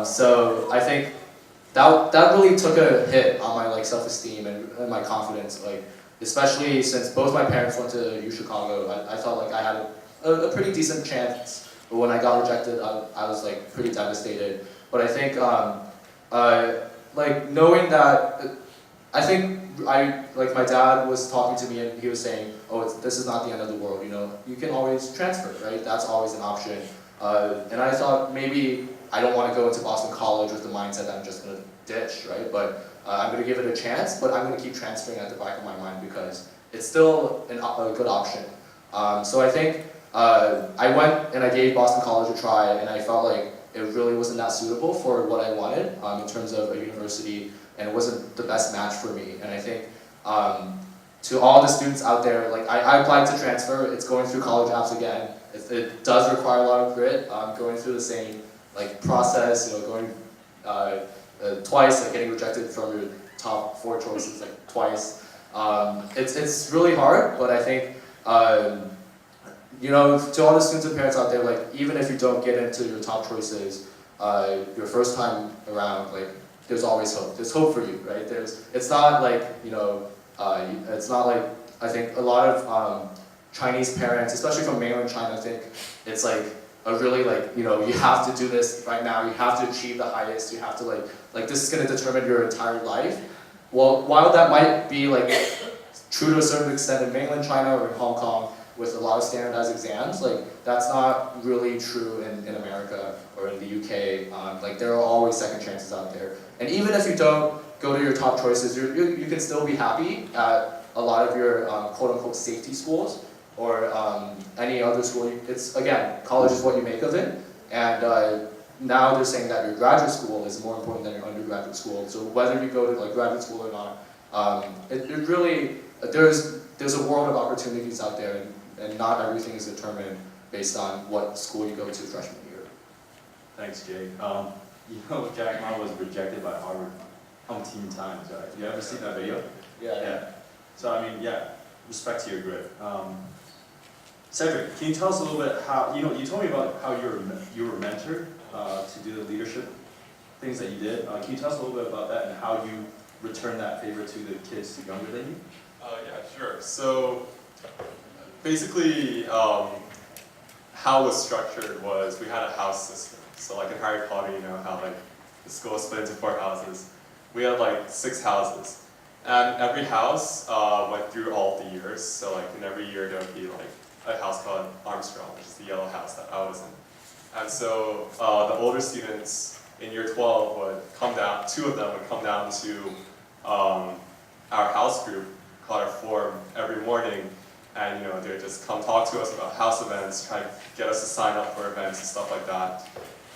So I think that really took a hit on my self-esteem and my confidence, especially since both my parents went to UCLxHKU. I felt like I had a pretty decent chance, but when I got rejected, I was pretty devastated. But I think knowing that, I think my dad was talking to me and he was saying, oh, this is not the end of the world, you can always transfer, right? That's always an option. And I thought maybe I don't want to go into Boston College with the mindset that I'm just going to ditch, right? But I'm going to give it a chance, but I'm going to keep transferring at the back of my mind because it's still a good option. So I think I went and I gave Boston College a try, and I felt like it really wasn't that suitable for what I wanted in terms of a university, and it wasn't the best match for me. And I think to all the students out there, I applied to transfer. It's going through college apps again. It does require a lot of grit. Going through the same process, going twice, getting rejected from your top 4 choices twice. It's really hard, but I think to all the students and parents out there, even if you don't get into your top choices your first time around, there's always hope. There's hope for you, right? It's not it's not I think a lot of Chinese parents, especially from mainland China, think it's a really you have to do this right now. You have to achieve the highest. You have to this is going to determine your entire life. Well, while that might be true to a certain extent in mainland China or in Hong Kong with a lot of standardized exams, that's not really true in America or in the UK. There are always second chances out there. And even if you don't go to your top choices, you can still be happy at a lot of your quote-unquote safety schools or any other school. It's, again, college is what you make of it. And now they're saying that your graduate school is more important than your undergraduate school. So whether you go to graduate school or not, it really, there's a world of opportunities out there, and not everything is determined based on what school you go to freshman year. Thanks, Jay. Jack Ma was rejected by Harvard umpteen times, right? You ever seen that video? Yeah. So I mean, respect to your grit. Cedric, can you tell us a little bit how, you told me about how you were mentored to do the leadership things that you did. Can you tell us a little bit about that and how you return that favor to the kids younger than you? Yeah, sure. So basically, how it was structured was we had a house system. So in Harry Potter, how the school is split into 4 houses. We had 6 houses. And every house went through all the years. So in every year there would be a house called Armstrong, which is the yellow house that I was in. And so the older students in year 12 would come down, 2 of them would come down to our house group, called our forum, every morning. And they would just come talk to us about house events, try to get us to sign up for events and stuff like that.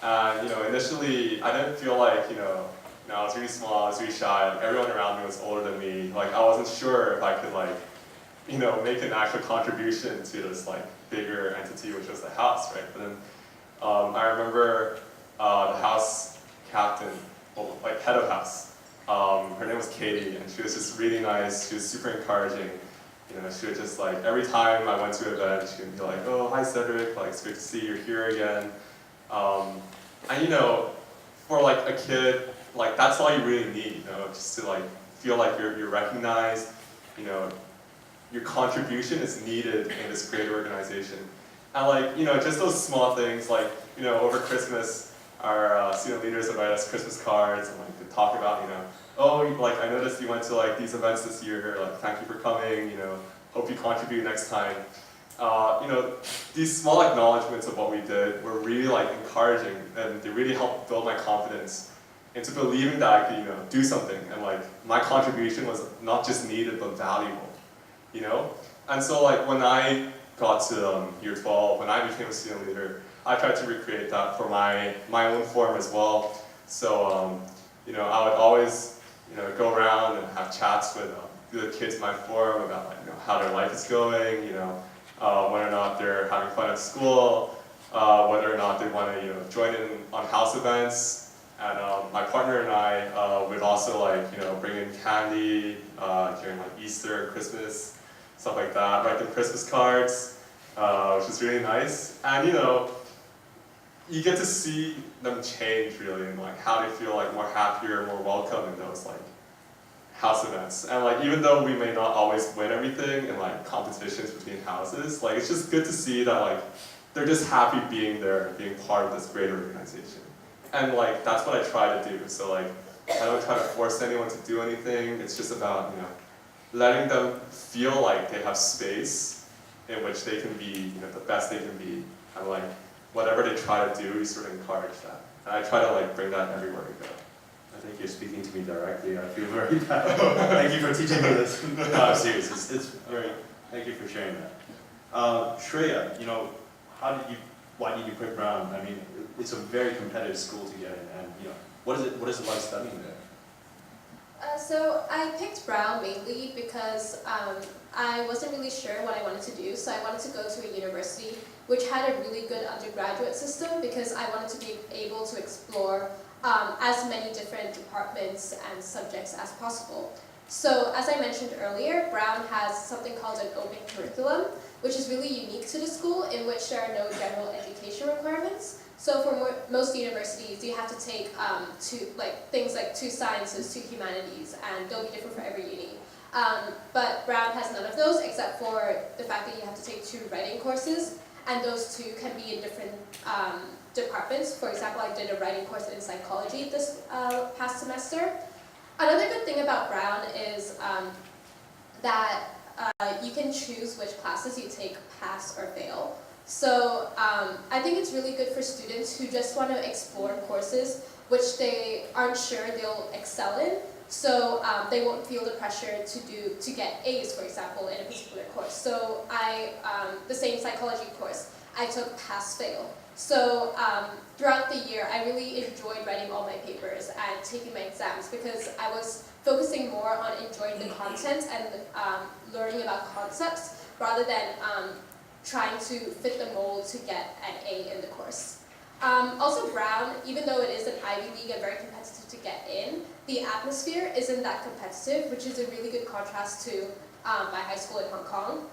And initially I didn't feel I was really small, I was really shy. Everyone around me was older than me. I wasn't sure if I could make an actual contribution to this bigger entity, which was the house, right? But then I remember the house captain, head of house. Her name was Katie, and she was just really nice. She was super encouraging. She would just every time I went to an event, she would be like, "Oh, hi Cedric, it's good to see you're here again." And for a kid, that's all you really need, just to feel you're recognized. your contribution is needed in this great organization. And like, just those small things, like, over Christmas, our student leaders invite us Christmas cards and like to talk about, oh, like I noticed you went to like these events this year, like thank you for coming, hope you contribute next time. These small acknowledgments of what we did were really like encouraging, and they really helped build my confidence into believing that I could, do something, and like my contribution was not just needed but valuable, And so like when I got to year 12, when I became a student leader, I tried to recreate that for my own form as well. So I would always go around and have chats with the kids in my forum about like how their life is going, whether or not they're having fun at school, whether or not they want to join in on house events. And my partner and I would also like bring in candy during like Easter, Christmas, stuff like that. Write them Christmas cards, which is really nice. And you get to see them change really, and like how they feel like more happier, more welcome in those like house events. And like even though we may not always win everything in like competitions between houses, like it's just good to see that like they're just happy being there, being part of this great organization. And like that's what I try to do. So like I don't try to force anyone to do anything. It's just about letting them feel like they have space in which they can be the best they can be. And like whatever they try to do, we sort of encourage that. And I try to like bring that everywhere we go. I think you're speaking to me directly. I feel very bad. Thank you for teaching me this. No, I'm serious. It's very. Thank you for sharing that. Shreya, why did you pick Brown? I mean, it's a very competitive school to get in, and what is it like studying there? So I picked Brown mainly because I wasn't really sure what I wanted to do, so I wanted to go to a university which had a really good undergraduate system because I wanted to be able to explore as many different departments and subjects as possible. So as I mentioned earlier, Brown has something called an open curriculum, which is really unique to the school, in which there are no general education requirements. So for most universities, you have to take things like 2 sciences, 2 humanities, and they'll be different for every uni. But Brown has none of those, except for the fact that you have to take 2 writing courses, and those 2 can be in different departments. For example, I did a writing course in psychology this past semester. Another good thing about Brown is that you can choose which classes you take, pass or fail. So I think it's really good for students who just want to explore courses which they aren't sure they'll excel in, so they won't feel the pressure to get A's, for example, in a particular course. So the same psychology course, I took pass-fail. So throughout the year, I really enjoyed writing all my papers and taking my exams because I was focusing more on enjoying the content and learning about concepts rather than trying to fit the mold to get an A in the course. Also Brown, even though it is an Ivy League and very competitive to get in, the atmosphere isn't that competitive, which is a really good contrast to my high school in Hong Kong.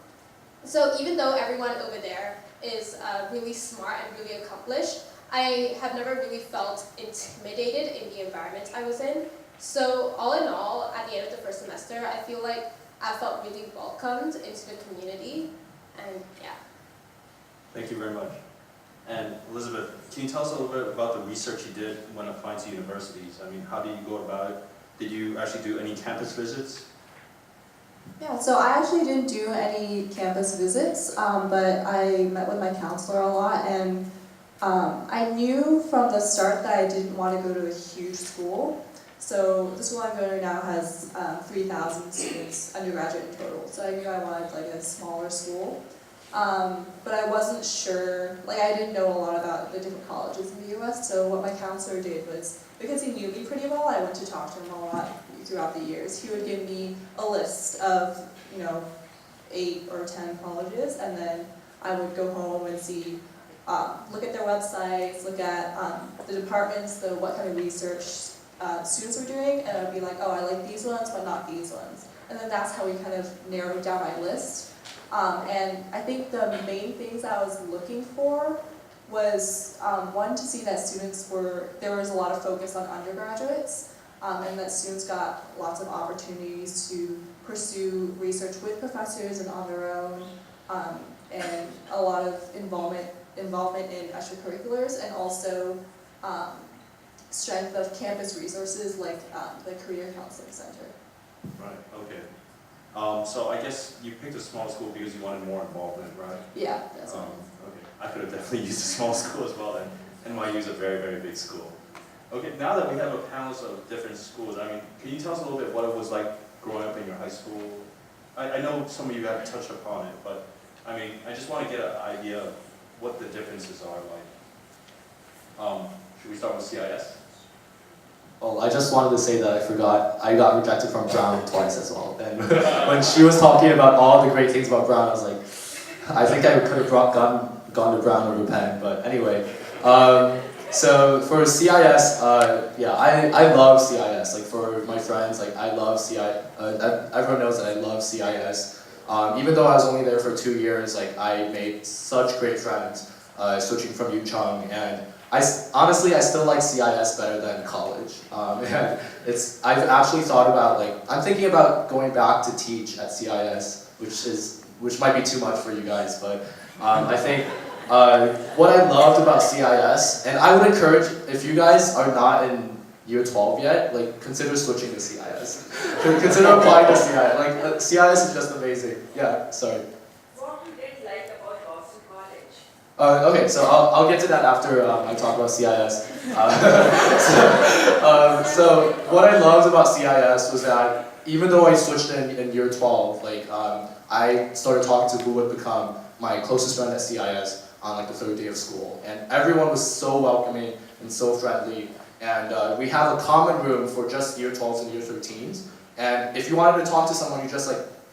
So even though everyone over there is really smart and really accomplished, I have never really felt intimidated in the environment I was in. So all in all, at the end of the first semester, I feel like I felt really welcomed into the community, and yeah. Thank you very much. And Elizabeth, can you tell us a little bit about the research you did when applying to universities? I mean, how did you go about it? Did you actually do any campus visits? Yeah, so I actually didn't do any campus visits, but I met with my counselor a lot, and I knew from the start that I didn't want to go to a huge school. So the school I'm going to now has 3,000 students, undergraduate in total. So I knew I wanted like a smaller school. But I wasn't sure, I didn't know a lot about the different colleges in the US, so what my counselor did was, because he knew me pretty well, I went to talk to him a lot throughout the years. He would give me a list of, 8 or 10 colleges, and then I would go home and see, look at their websites, look at the departments, what kind of research students were doing, and I'd be like, oh, I like these ones, but not these ones. And then that's how we kind of narrowed down my list. And I think the main things I was looking for was, one, to see that there was a lot of focus on undergraduates, and that students got lots of opportunities to pursue research with professors and on their own, and a lot of involvement in extracurriculars, and also strength of campus resources like the Career Counseling Center. Right, okay. So I guess you picked a small school because you wanted more involvement, right? Yeah, that's right. Okay, I could have definitely used a small school as well, and NYU is a very, very big school. Okay, now that we have a panel of different schools, I mean, can you tell us a little bit what it was like growing up in your high school? I know some of you have touched upon it, but I mean, I just want to get an idea of what the differences are like. Should we start with CIS? Well, I just wanted to say that I got rejected from Brown twice as well. And when she was talking about all the great things about Brown, I was like, I think I could have gone to Brown over Penn, but anyway. So for CIS, yeah, I love CIS. Like for my friends, like I love CIS. Everyone knows that I love CIS. Even though I was only there for 2 years, like I made such great friends switching from Yeung, and honestly, I still like CIS better than college. And I've actually thought about I'm thinking about going back to teach at CIS, which might be too much for you guys, but I think what I loved about CIS, and I would encourage, if you guys are not in year 12 yet, consider switching to CIS. Consider applying to CIS. CIS is just amazing. Yeah, sorry. What you did like about Boston College? Okay, so I'll get to that after I talk about CIS. So what I loved about CIS was that even though I switched in year 12, I started talking to who would become my closest friend at CIS on the 3rd day of school, and everyone was so welcoming and so friendly. And we have a common room for just year 12s and year 13s. And if you wanted to talk to someone, you just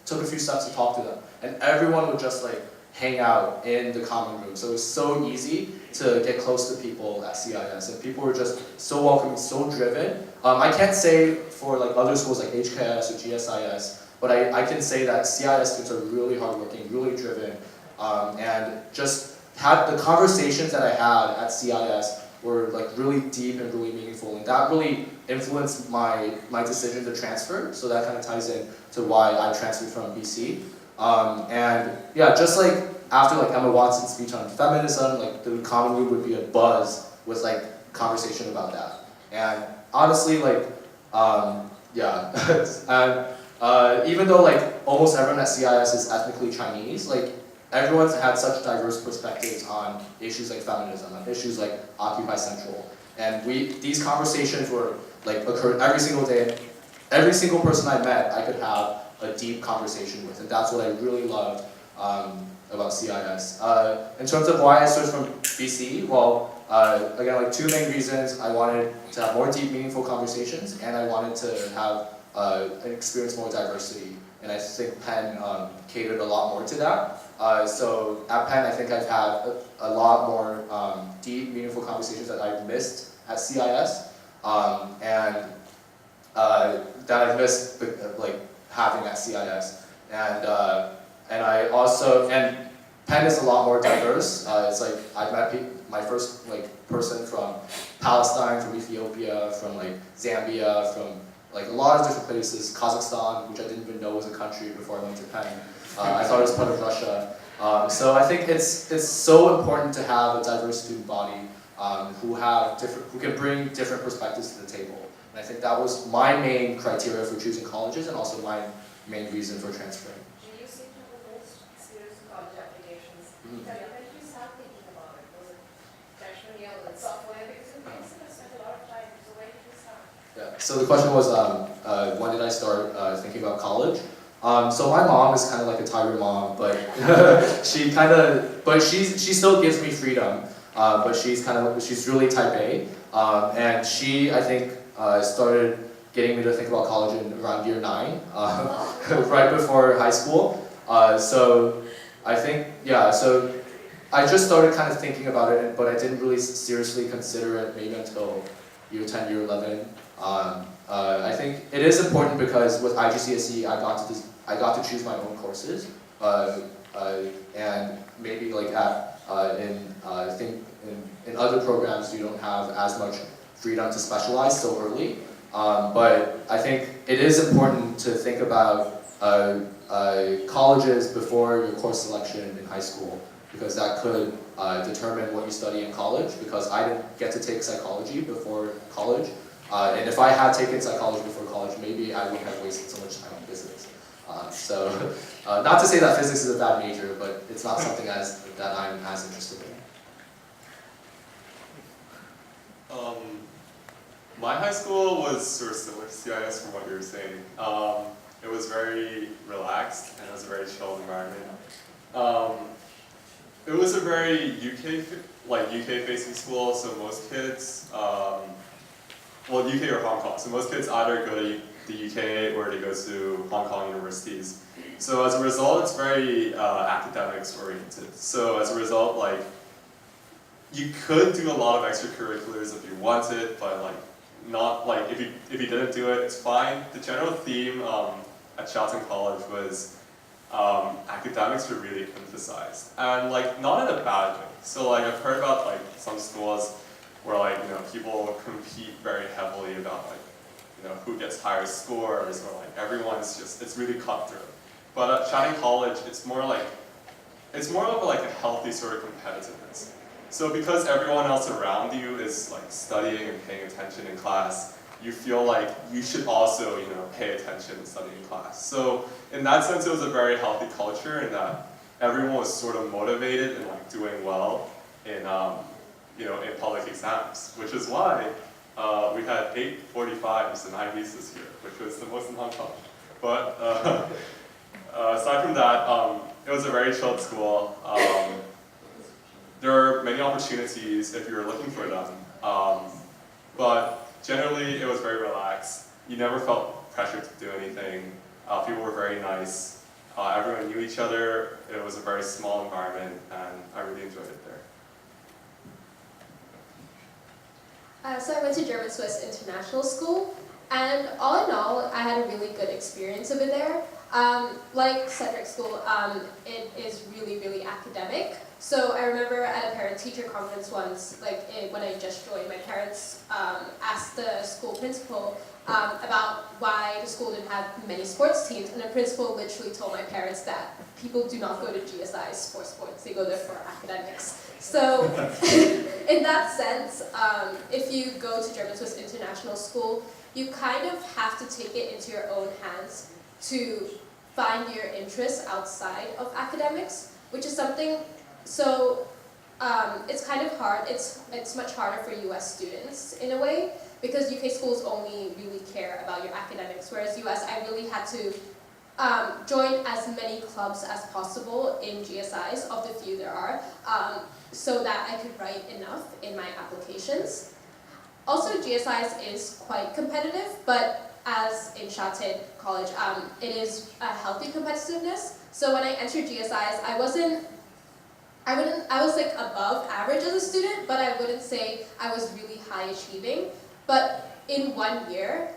took a few steps to talk to them, and everyone would just hang out in the common room. So it was so easy to get close to people at CIS, and people were just so welcoming, so driven. I can't say for other schools like HKS or GSIS, but I can say that CIS students are really hardworking, really driven, and just had the conversations that I had at CIS were really deep and really meaningful, and that really influenced my decision to transfer. So that kind of ties in to why I transferred from BC. And yeah, just after Emma Watson's speech on feminism, the common room would be a buzz with conversation about that. And honestly, yeah, and even though almost everyone at CIS is ethnically Chinese, everyone's had such diverse perspectives on issues like feminism, on issues like Occupy Central. And these conversations were occurred every single day. Every single person I met, I could have a deep conversation with, and that's what I really loved about CIS. In terms of why I switched from BC, well, again, 2 main reasons. I wanted to have more deep, meaningful conversations, and I wanted to have experience more diversity. And I think Penn catered a lot more to that. So at Penn, I think I've had a lot more deep, meaningful conversations that I've missed at CIS, and that I've missed having at CIS. And I also, and Penn is a lot more diverse. It's I've met my first person from Palestine, from Ethiopia, from Zambia, from a lot of different places, Kazakhstan, which I didn't even know was a country before I went to Penn. I thought it was part of Russia. So I think it's so important to have a diverse student body who can bring different perspectives to the table. And I think that was my main criteria for choosing colleges, and also my main reason for transferring. Do you seem to have the most serious college applications? Mm-hmm. When did you start thinking about it? Was it freshman year with software? Because in medicine I spent a lot of time, so when did you start? Yeah. So the question was, when did I start thinking about college? So my mom is kind of like a tiger mom, but she still gives me freedom. But she's really type A, and she, I think, started getting me to think about college in around year 9, right before high school. So I think, yeah, so I just started kind of thinking about it, but I didn't really seriously consider it maybe until year 10, year 11. I think it is important because with IGCSE, I got to choose my own courses, and maybe I think in other programs you don't have as much freedom to specialize so early. But I think it is important to think about colleges before your course selection in high school, because that could determine what you study in college, because I didn't get to take psychology before college. And if I had taken psychology before college, maybe I wouldn't have wasted so much time on physics. Not to say that physics is a bad major, but it's not something that I'm as interested in. My high school was sort of similar to CIS from what you were saying. It was very relaxed and it was a very chilled environment. It was a very UK facing school, so most kids, well, UK or Hong Kong, so most kids either go to the UK or they go to Hong Kong universities. So as a result, it's very academics oriented. So as a result, like, you could do a lot of extracurriculars if you wanted, but like, not like, if you didn't do it, it's fine. The general theme at Charlton College was academics were really emphasized, and like, not in a bad way. So like, I've heard about like some schools where like, you know, people compete very heavily about like, you know, who gets higher scores, or like everyone's just, it's really cutthroat. But at Charlton College, it's more of like a healthy sort of competitiveness. So because everyone else around you is like studying and paying attention in class, you feel like you should also, you know, pay attention and study in class. So in that sense, it was a very healthy culture in that everyone was sort of motivated and like doing well in, you know, in public exams, which is why we had 845s and IBs this year, which was the most in Hong Kong. But aside from that, it was a very chilled school. There are many opportunities if you're looking for them, but generally it was very relaxed. You never felt pressure to do anything. People were very nice. Everyone knew each other. It was a very small environment, and I really enjoyed it there. So I went to German Swiss International School, and all in all, I had a really good experience over there. Like Cedric's school, it is really, really academic. So I remember at a parent-teacher conference once, when I just joined, my parents asked the school principal about why the school didn't have many sports teams, and the principal literally told my parents that people do not go to GSIs for sports, they go there for academics. So in that sense, if you go to German Swiss International School, you kind of have to take it into your own hands to find your interests outside of academics, which is something, so it's kind of hard, it's much harder for US students in a way, because UK schools only really care about your academics, whereas US, I really had to join as many clubs as possible in GSIs, of the few there are, so that I could write enough in my applications. Also, GSIs is quite competitive, but as in Charlton College, it is a healthy competitiveness. So when I entered GSIs, I was like above average as a student, but I wouldn't say I was really high achieving. But in 1 year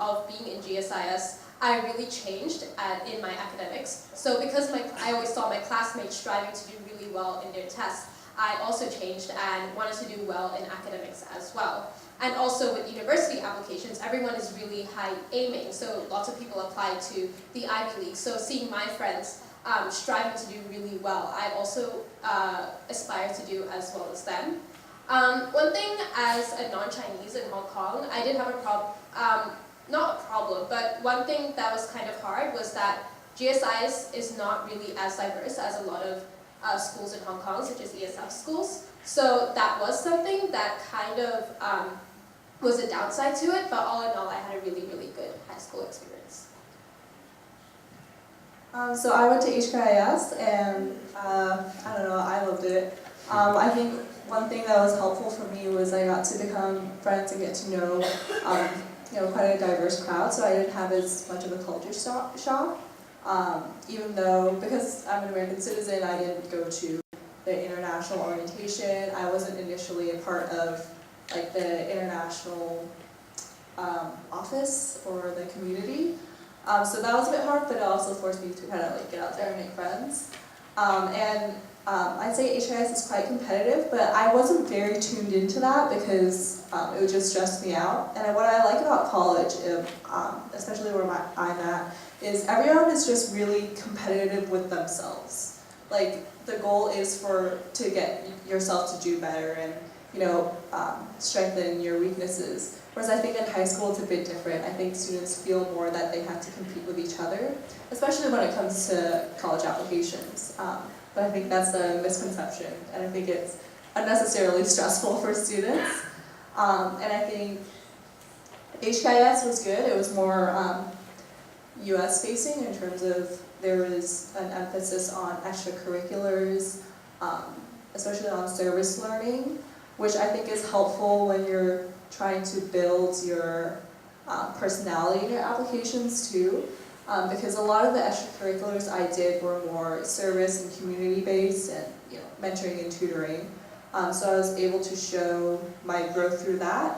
of being in GSIS, I really changed in my academics. So because I always saw my classmates striving to do really well in their tests, I also changed and wanted to do well in academics as well. And also with university applications, everyone is really high aiming, so lots of people apply to the Ivy League. So seeing my friends striving to do really well, I also aspire to do as well as them. One thing as a non-Chinese in Hong Kong, I did have a problem, not a problem, but one thing that was kind of hard was that GSIs is not really as diverse as a lot of schools in Hong Kong, such as ESF schools. So that was something that kind of was a downside to it, but all in all, I had a really, really good high school experience. So I went to HKIS, and I don't know, I loved it. I think one thing that was helpful for me was I got to become friends and get to know, quite a diverse crowd, so I didn't have as much of a culture shock. Even though, because I'm an American citizen, I didn't go to the international orientation. I wasn't initially a part of like the international office or the community. So that was a bit hard, but it also forced me to kind of like get out there and make friends. I'd say HIS is quite competitive, but I wasn't very tuned into that because it would just stress me out. And what I like about college, especially where I'm at, is everyone is just really competitive with themselves. Like, the goal is to get yourself to do better and, strengthen your weaknesses. Whereas I think in high school it's a bit different. I think students feel more that they have to compete with each other, especially when it comes to college applications. But I think that's a misconception, and I think it's unnecessarily stressful for students. And I think HKIS was good. It was more US facing in terms of there was an emphasis on extracurriculars, especially on service learning, which I think is helpful when you're trying to build your personality in your applications too. Because a lot of the extracurriculars I did were more service and community based and mentoring and tutoring. So I was able to show my growth through that.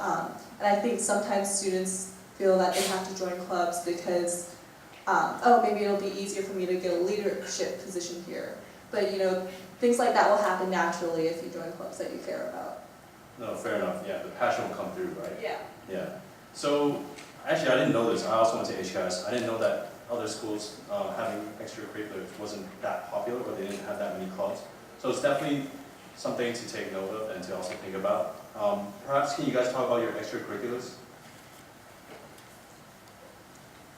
And I think sometimes students feel that they have to join clubs because, maybe it'll be easier for me to get a leadership position here. But things like that will happen naturally if you join clubs that you care about. No, fair enough. Yeah, the passion will come through, right? Yeah. Yeah. So, actually, I didn't know this. I also went to HKIS. I didn't know that other schools having extracurriculars wasn't that popular, or they didn't have that many clubs. So it's definitely something to take note of and to also think about. Perhaps can you guys talk about your extracurriculars?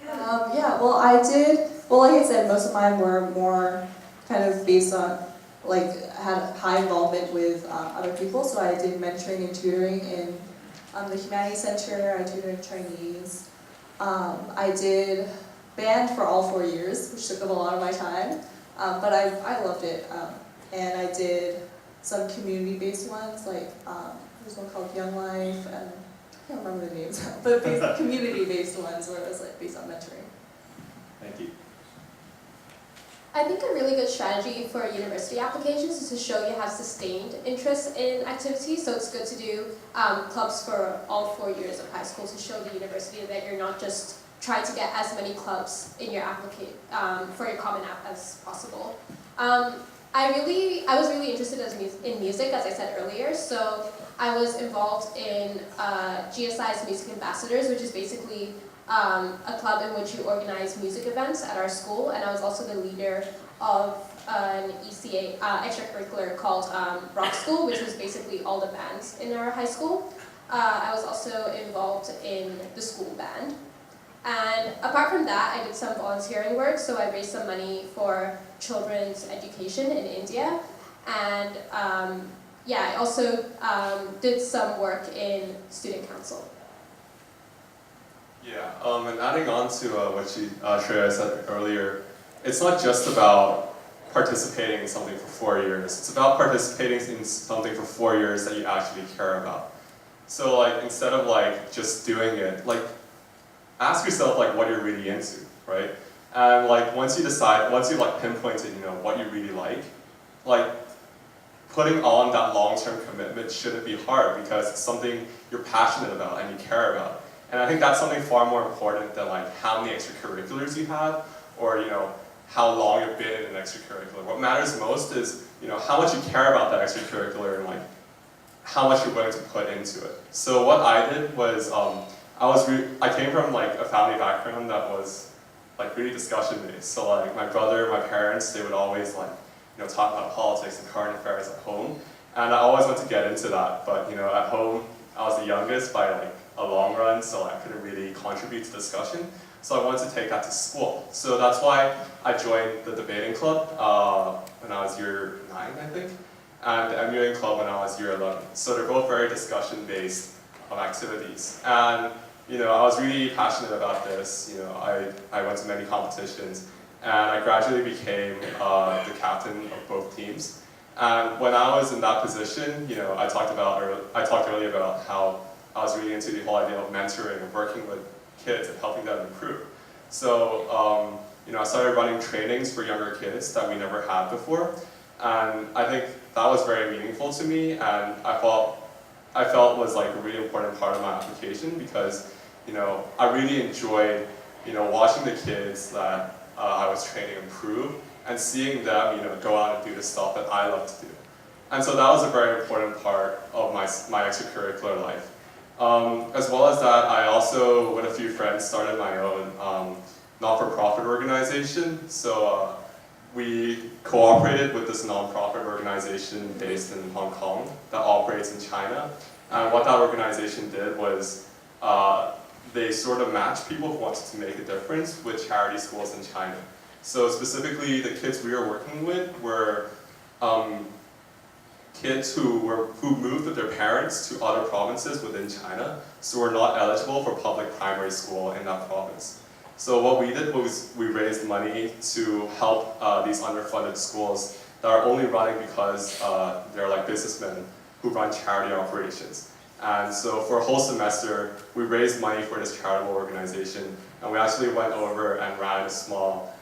Well, I did, like I said, most of mine were more kind of based on, had high involvement with other people, so I did mentoring and tutoring in the Humanities Center, I tutored Chinese. I did band for all 4 years, which took up a lot of my time, but I loved it. And I did some community-based ones, there's one called Young Life, and I can't remember the names, but community-based ones where it was based on mentoring. Thank you. I think a really good strategy for university applications is to show you have sustained interest in activities. So it's good to do clubs for all 4 years of high school to show the university that you're not just trying to get as many clubs in your for your Common App as possible. I was really interested in music, as I said earlier. So I was involved in GSI's Music Ambassadors, which is basically a club in which you organize music events at our school, and I was also the leader of an ECA extracurricular called Rock School, which was basically all the bands in our high school. I was also involved in the school band. And apart from that, I did some volunteering work, so I raised some money for children's education in India. And I also did some work in student council. Yeah, and adding on to what Shreya said earlier, it's not just about participating in something for 4 years. It's about participating in something for 4 years that you actually care about. So instead of just doing it, ask yourself what you're really into, right? And once you pinpointed what you really like putting on that long-term commitment shouldn't be hard because it's something you're passionate about and you care about. And I think that's something far more important than how many extracurriculars you have or how long you've been in an extracurricular. What matters most is how much you care about that extracurricular and how much you're willing to put into it. So what I did was I came from a family background that was really discussion based. So my brother, my parents, they would always talk about politics and current affairs at home, and I always wanted to get into that. But at home I was the youngest by a long run, so I couldn't really contribute to discussion. So I wanted to take that to school. So that's why I joined the debating club when I was year 9, I think, and the emulating club when I was year 11. So they're both very discussion-based activities. And I was really passionate about this. I went to many competitions, and I gradually became the captain of both teams. And when I was in that position, I talked earlier about how I was really into the whole idea of mentoring and working with kids and helping them improve. So, I started running trainings for younger kids that we never had before, and I think that was very meaningful to me, and I felt was a really important part of my application because, I really enjoyed, watching the kids that I was training improve and seeing them, go out and do the stuff that I love to do. And so that was a very important part of my extracurricular life. As well as that, I also, with a few friends, started my own not-for-profit organization. So we cooperated with this non-profit organization based in Hong Kong that operates in China. And what that organization did was they sort of matched people who wanted to make a difference with charity schools in China. So specifically, the kids we were working with were kids who moved with their parents to other provinces within China, so were not eligible for public primary school in that province. So what we did was we raised money to help these underfunded schools that are only running because they're like businessmen who run charity operations. And so for a whole semester, we raised money for this charitable organization, and we actually went over and ran a small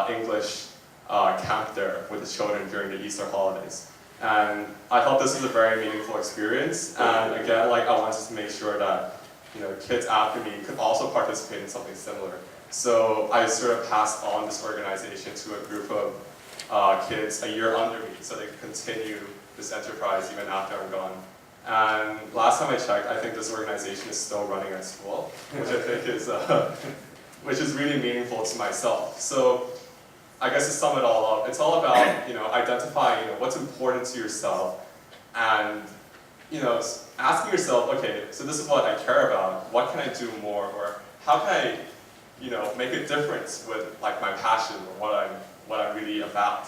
English camp there with the children during the Easter holidays. And I thought this was a very meaningful experience, and again, like I wanted to make sure that kids after me could also participate in something similar. So I sort of passed on this organization to a group of kids a year under me, so they could continue this enterprise even after I'm gone. And last time I checked, I think this organization is still running at school, which I think is, which is really meaningful to myself. So I guess to sum it all up, it's all about identifying what's important to yourself, and asking yourself, okay, so this is what I care about. What can I do more, or how can I make a difference with like my passion or what I'm really about,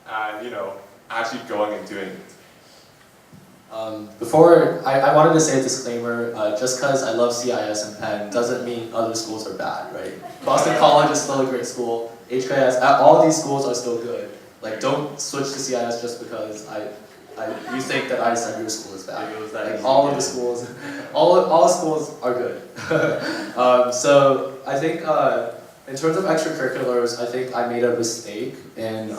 and actually going and doing it. Before, I wanted to say a disclaimer, just because I love CIS and Penn doesn't mean other schools are bad, right? Boston College is still a great school, HKS, all these schools are still good. Like, don't switch to CIS just because you think that I said your school is bad. Like, all of the schools, all schools are good. So I think in terms of extracurriculars, I think I made a mistake in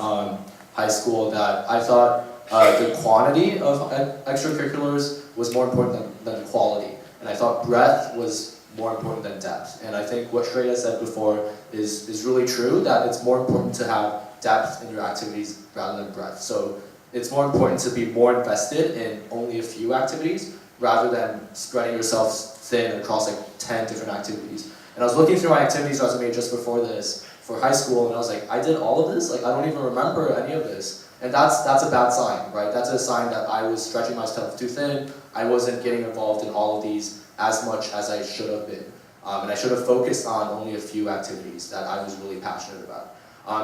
high school that I thought the quantity of extracurriculars was more important than quality. And I thought breadth was more important than depth. And I think what Shreya said before is really true, that it's more important to have depth in your activities rather than breadth. So it's more important to be more invested in only a few activities rather than spreading yourself thin across like 10 different activities. And I was looking through my activities resume just before this for high school, and I was like, I did all of this? Like, I don't even remember any of this. And that's a bad sign, right? That's a sign that I was stretching myself too thin. I wasn't getting involved in all of these as much as I should have been. And I should have focused on only a few activities that I was really passionate about.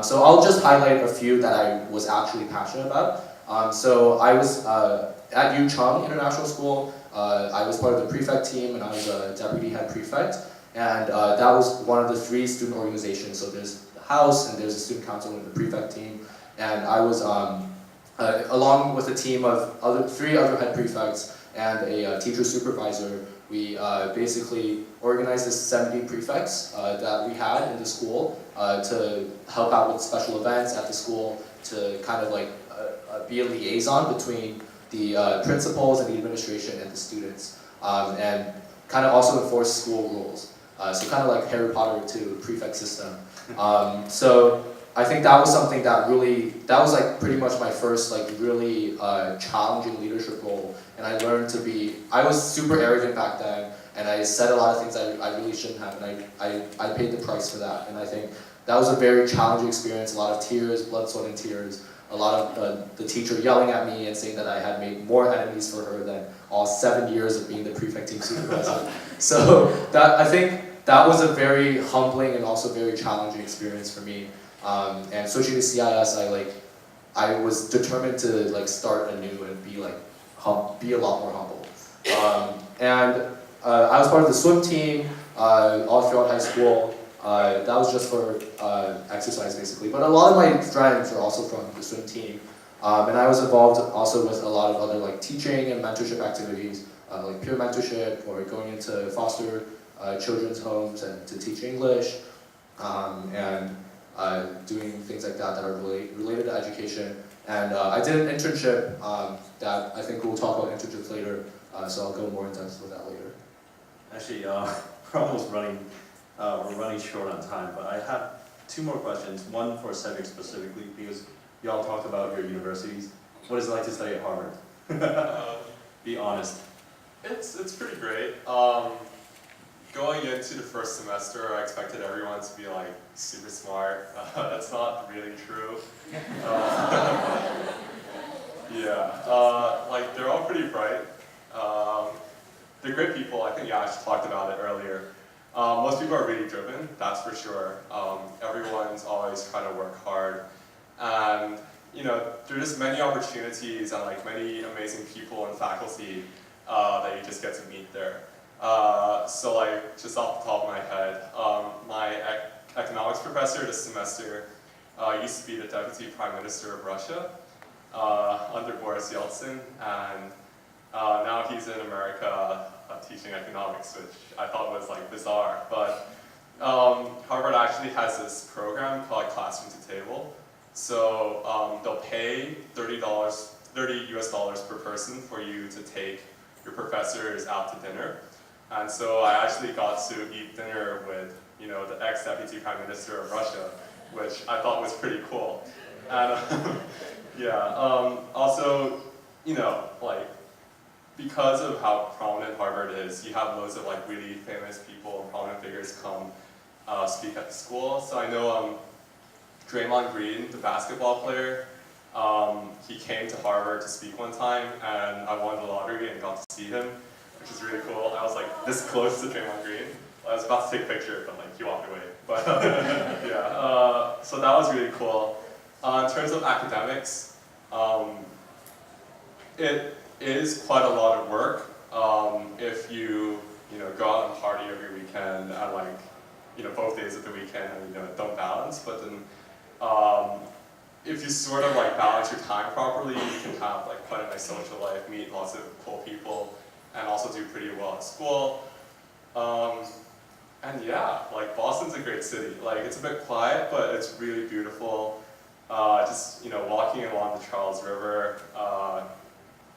So I'll just highlight a few that I was actually passionate about. So I was at Yeung International School. I was part of the prefect team, and I was a deputy head prefect. And that was one of the 3 student organizations. So there's the house, and there's a student council, and the prefect team. And I was, along with a team of 3 other head prefects and a teacher supervisor, we basically organized this 70 prefects that we had in the school to help out with special events at the school, to kind of like be a liaison between the principals and the administration and the students, and kind of also enforce school rules. So kind of like Harry Potter to prefect system. So I think that was something that was like pretty much my first like really challenging leadership role. And I learned I was super arrogant back then, and I said a lot of things I really shouldn't have, and I paid the price for that. And I think that was a very challenging experience, a lot of tears, blood, sweat, and tears. A lot of the teacher yelling at me and saying that I had made more enemies for her than all 7 years of being the prefect team supervisor. So I think that was a very humbling and also very challenging experience for me. And switching to CIS, I was determined to like start anew and be a lot more humble. And I was part of the swim team all throughout high school. That was just for exercise basically, but a lot of my friends were also from the swim team. And I was involved also with a lot of other like teaching and mentorship activities, like peer mentorship or going into foster children's homes and to teach English, and doing things like that are related to education. And I did an internship that I think we'll talk about internships later, so I'll go more in depth with that later. Actually, we're almost running short on time, but I have 2 more questions. One for Cedric specifically, because you all talked about your universities. What is it like to study at Harvard? Be honest. It's pretty great. going into the first semester, I expected everyone to be like super smart. That's not really true. Like they're all pretty bright. They're great people. I think Yash talked about it earlier. Most people are really driven, that's for sure. Everyone's always trying to work hard. And there's just many opportunities and like many amazing people and faculty that you just get to meet there. So like, just off the top of my head, my economics professor this semester used to be the Deputy Prime Minister of Russia under Boris Yeltsin, and now he's in America teaching economics, which I thought was like bizarre. But Harvard actually has this program called Classroom to Table. So they'll pay $30 US per person for you to take your professors out to dinner. And so I actually got to eat dinner with, the ex-Deputy Prime Minister of Russia, which I thought was pretty cool. And also, like, because of how prominent Harvard is, you have loads of like really famous people and prominent figures come speak at the school. So I know Draymond Green, the basketball player, he came to Harvard to speak one time, and I won the lottery and got to see him, which is really cool. I was like this close to Draymond Green. I was about to take a picture, but like he walked away. But so that was really cool. In terms of academics, it is quite a lot of work if you go out and party every weekend and like both days of the weekend and don't balance. But then if you sort of like balance your time properly, you can have like quite a nice social life, meet lots of cool people, and also do pretty well at school. And yeah, like Boston's a great city. Like it's a bit quiet, but it's really beautiful. Just walking along the Charles River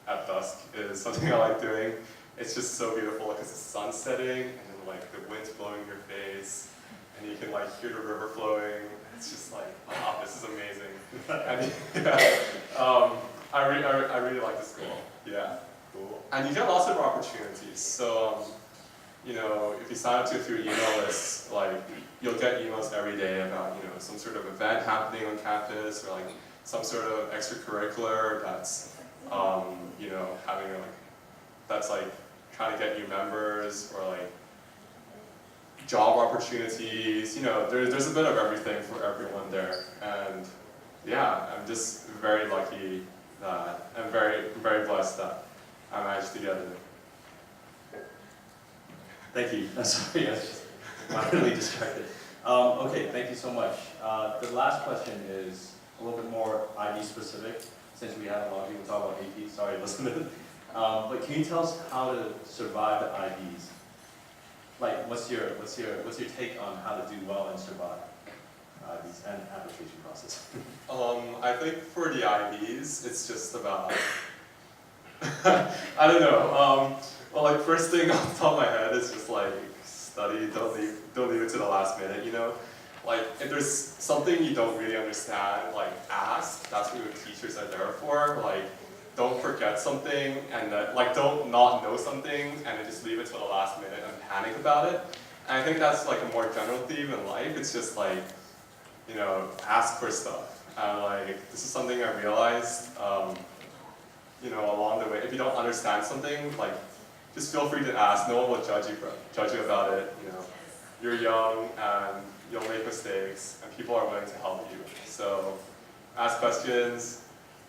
at dusk is something I like doing. It's just so beautiful because the sun's setting and like the wind's blowing in your face, and you can like hear the river flowing. It's just like, wow, this is amazing. And I really like the school. Yeah, cool. And you get lots of opportunities. So if you sign up to a few email lists, like you'll get emails every day about some sort of event happening on campus, or like some sort of extracurricular that's having that's like trying to get new members, or like job opportunities. There's a bit of everything for everyone there, and yeah, I'm just very lucky that I'm very blessed that I managed to get it. Thank you. Sorry, I was just mildly distracted. Okay, thank you so much. The last question is a little bit more IB specific, since we have a lot of people talk about AP. Sorry, listen. But can you tell us how to survive the IBs? Like, what's your take on how to do well and survive IBs and application process? I think for the IBs, it's just about I don't know. Well, like first thing off the top of my head is just like study. Don't leave it to the last minute. Like if there's something you don't really understand, like ask. That's what your teachers are there for. Like don't forget something, and like don't not know something and then just leave it till the last minute and panic about it. And I think that's like a more general theme in life. It's just like ask for stuff. And like this is something I realized along the way. If you don't understand something, like just feel free to ask. No one will judge you about it. You're young and you'll make mistakes, and people are willing to help you. So ask questions,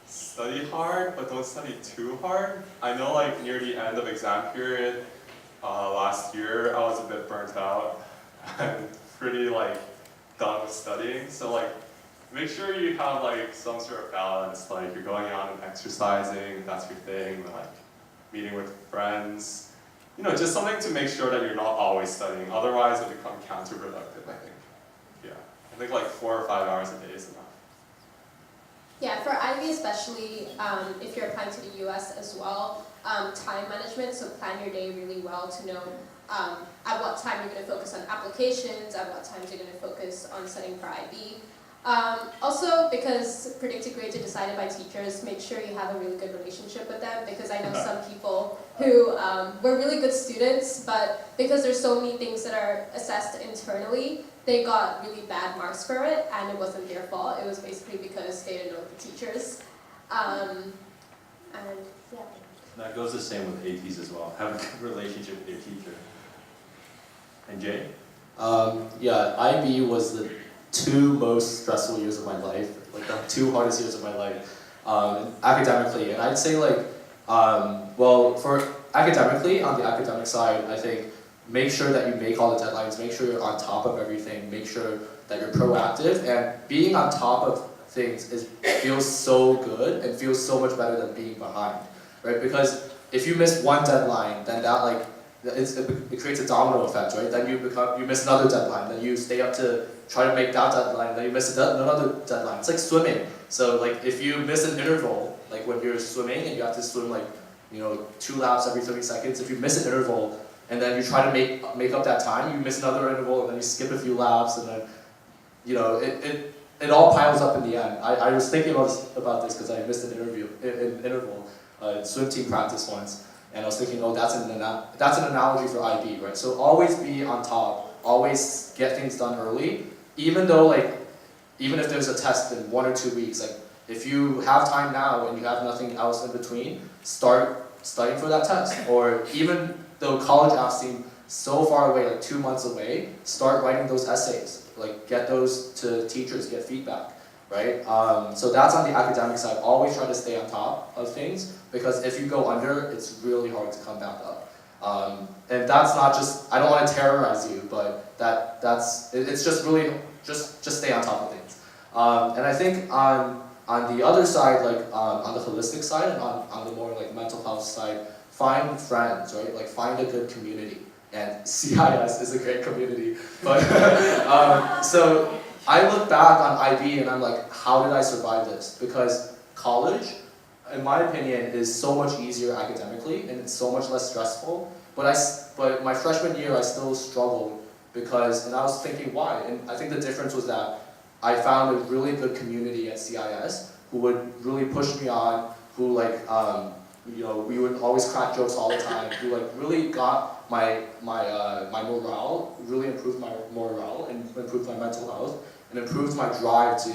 study hard, but don't study too hard. I know like near the end of exam period last year, I was a bit burnt out and pretty like done with studying. So like make sure you have like some sort of balance, like you're going out and exercising, that's your thing, like meeting with friends. Just something to make sure that you're not always studying. Otherwise, it'll become counterproductive, I think. Yeah. I think like 4 or 5 hours a day is enough. Yeah, for IB especially, if you're applying to the US as well, time management, so plan your day really well to know at what time you're going to focus on applications, at what times you're going to focus on studying for IB. Also, because predicted grades are decided by teachers, make sure you have a really good relationship with them, because I know some people who were really good students, but because there's so many things that are assessed internally, they got really bad marks for it, and it wasn't their fault. It was basically because they didn't know the teachers. And yeah. That goes the same with APs as well. Have a good relationship with your teacher. And Jay? Yeah, IB was the 2 most stressful years of my life, like the 2 hardest years of my life, academically. And I'd say like, well, for academically, on the academic side, I think make sure that you make all the deadlines, make sure you're on top of everything, make sure that you're proactive, and being on top of things feels so good and feels so much better than being behind, right? Because if you miss one deadline, then that like, it creates a domino effect, right? Then you miss another deadline, then you stay up to try to make that deadline, then you miss another deadline. It's like swimming. So like if you miss an interval, like when you're swimming and you have to swim like, 2 laps every 30 seconds, if you miss an interval and then you try to make up that time, you miss another interval and then you skip a few laps and then, it all piles up in the end. I was thinking about this because I missed an interval in swim team practice once. And I was thinking, oh, that's an analogy for IB, right? So always be on top, always get things done early, even if there's a test in 1 or 2 weeks. Like if you have time now and you have nothing else in between, start studying for that test. Or even though college apps seem so far away, like 2 months away, start writing those essays. Like get those to teachers, get feedback. Right? So that's on the academic side. Always try to stay on top of things, because if you go under, it's really hard to come back up. And that's not just, I don't want to terrorize you, but it's just really, just stay on top of things. And I think on the other side, like on the holistic side and on the more like mental health side, find friends, right? Like find a good community. And CIS is a great community. But so I look back on IB and I'm like, how did I survive this? Because college, in my opinion, is so much easier academically and it's so much less stressful. But my freshman year, I still struggled and I was thinking why? And I think the difference was that I found a really good community at CIS who would really push me on, who like, we would always crack jokes all the time, who like really got my morale, really improved my morale and improved my mental health and improved my drive to,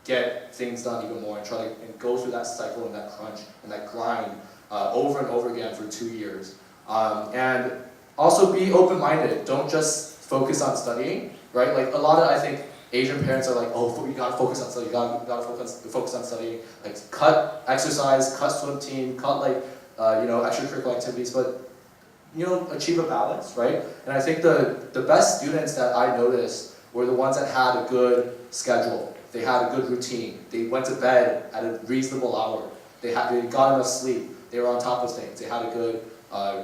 get things done even more and try to go through that cycle and that crunch and that grind over and over again for 2 years. And also be open-minded. Don't just focus on studying, right? Like a lot of, I think, Asian parents are like, oh, you gotta focus on studying, you gotta focus on studying. Like cut exercise, cut swim team, cut like, extracurricular activities, but achieve a balance, right? And I think the best students that I noticed were the ones that had a good schedule. They had a good routine. They went to bed at a reasonable hour. They got enough sleep. They were on top of things. They had a good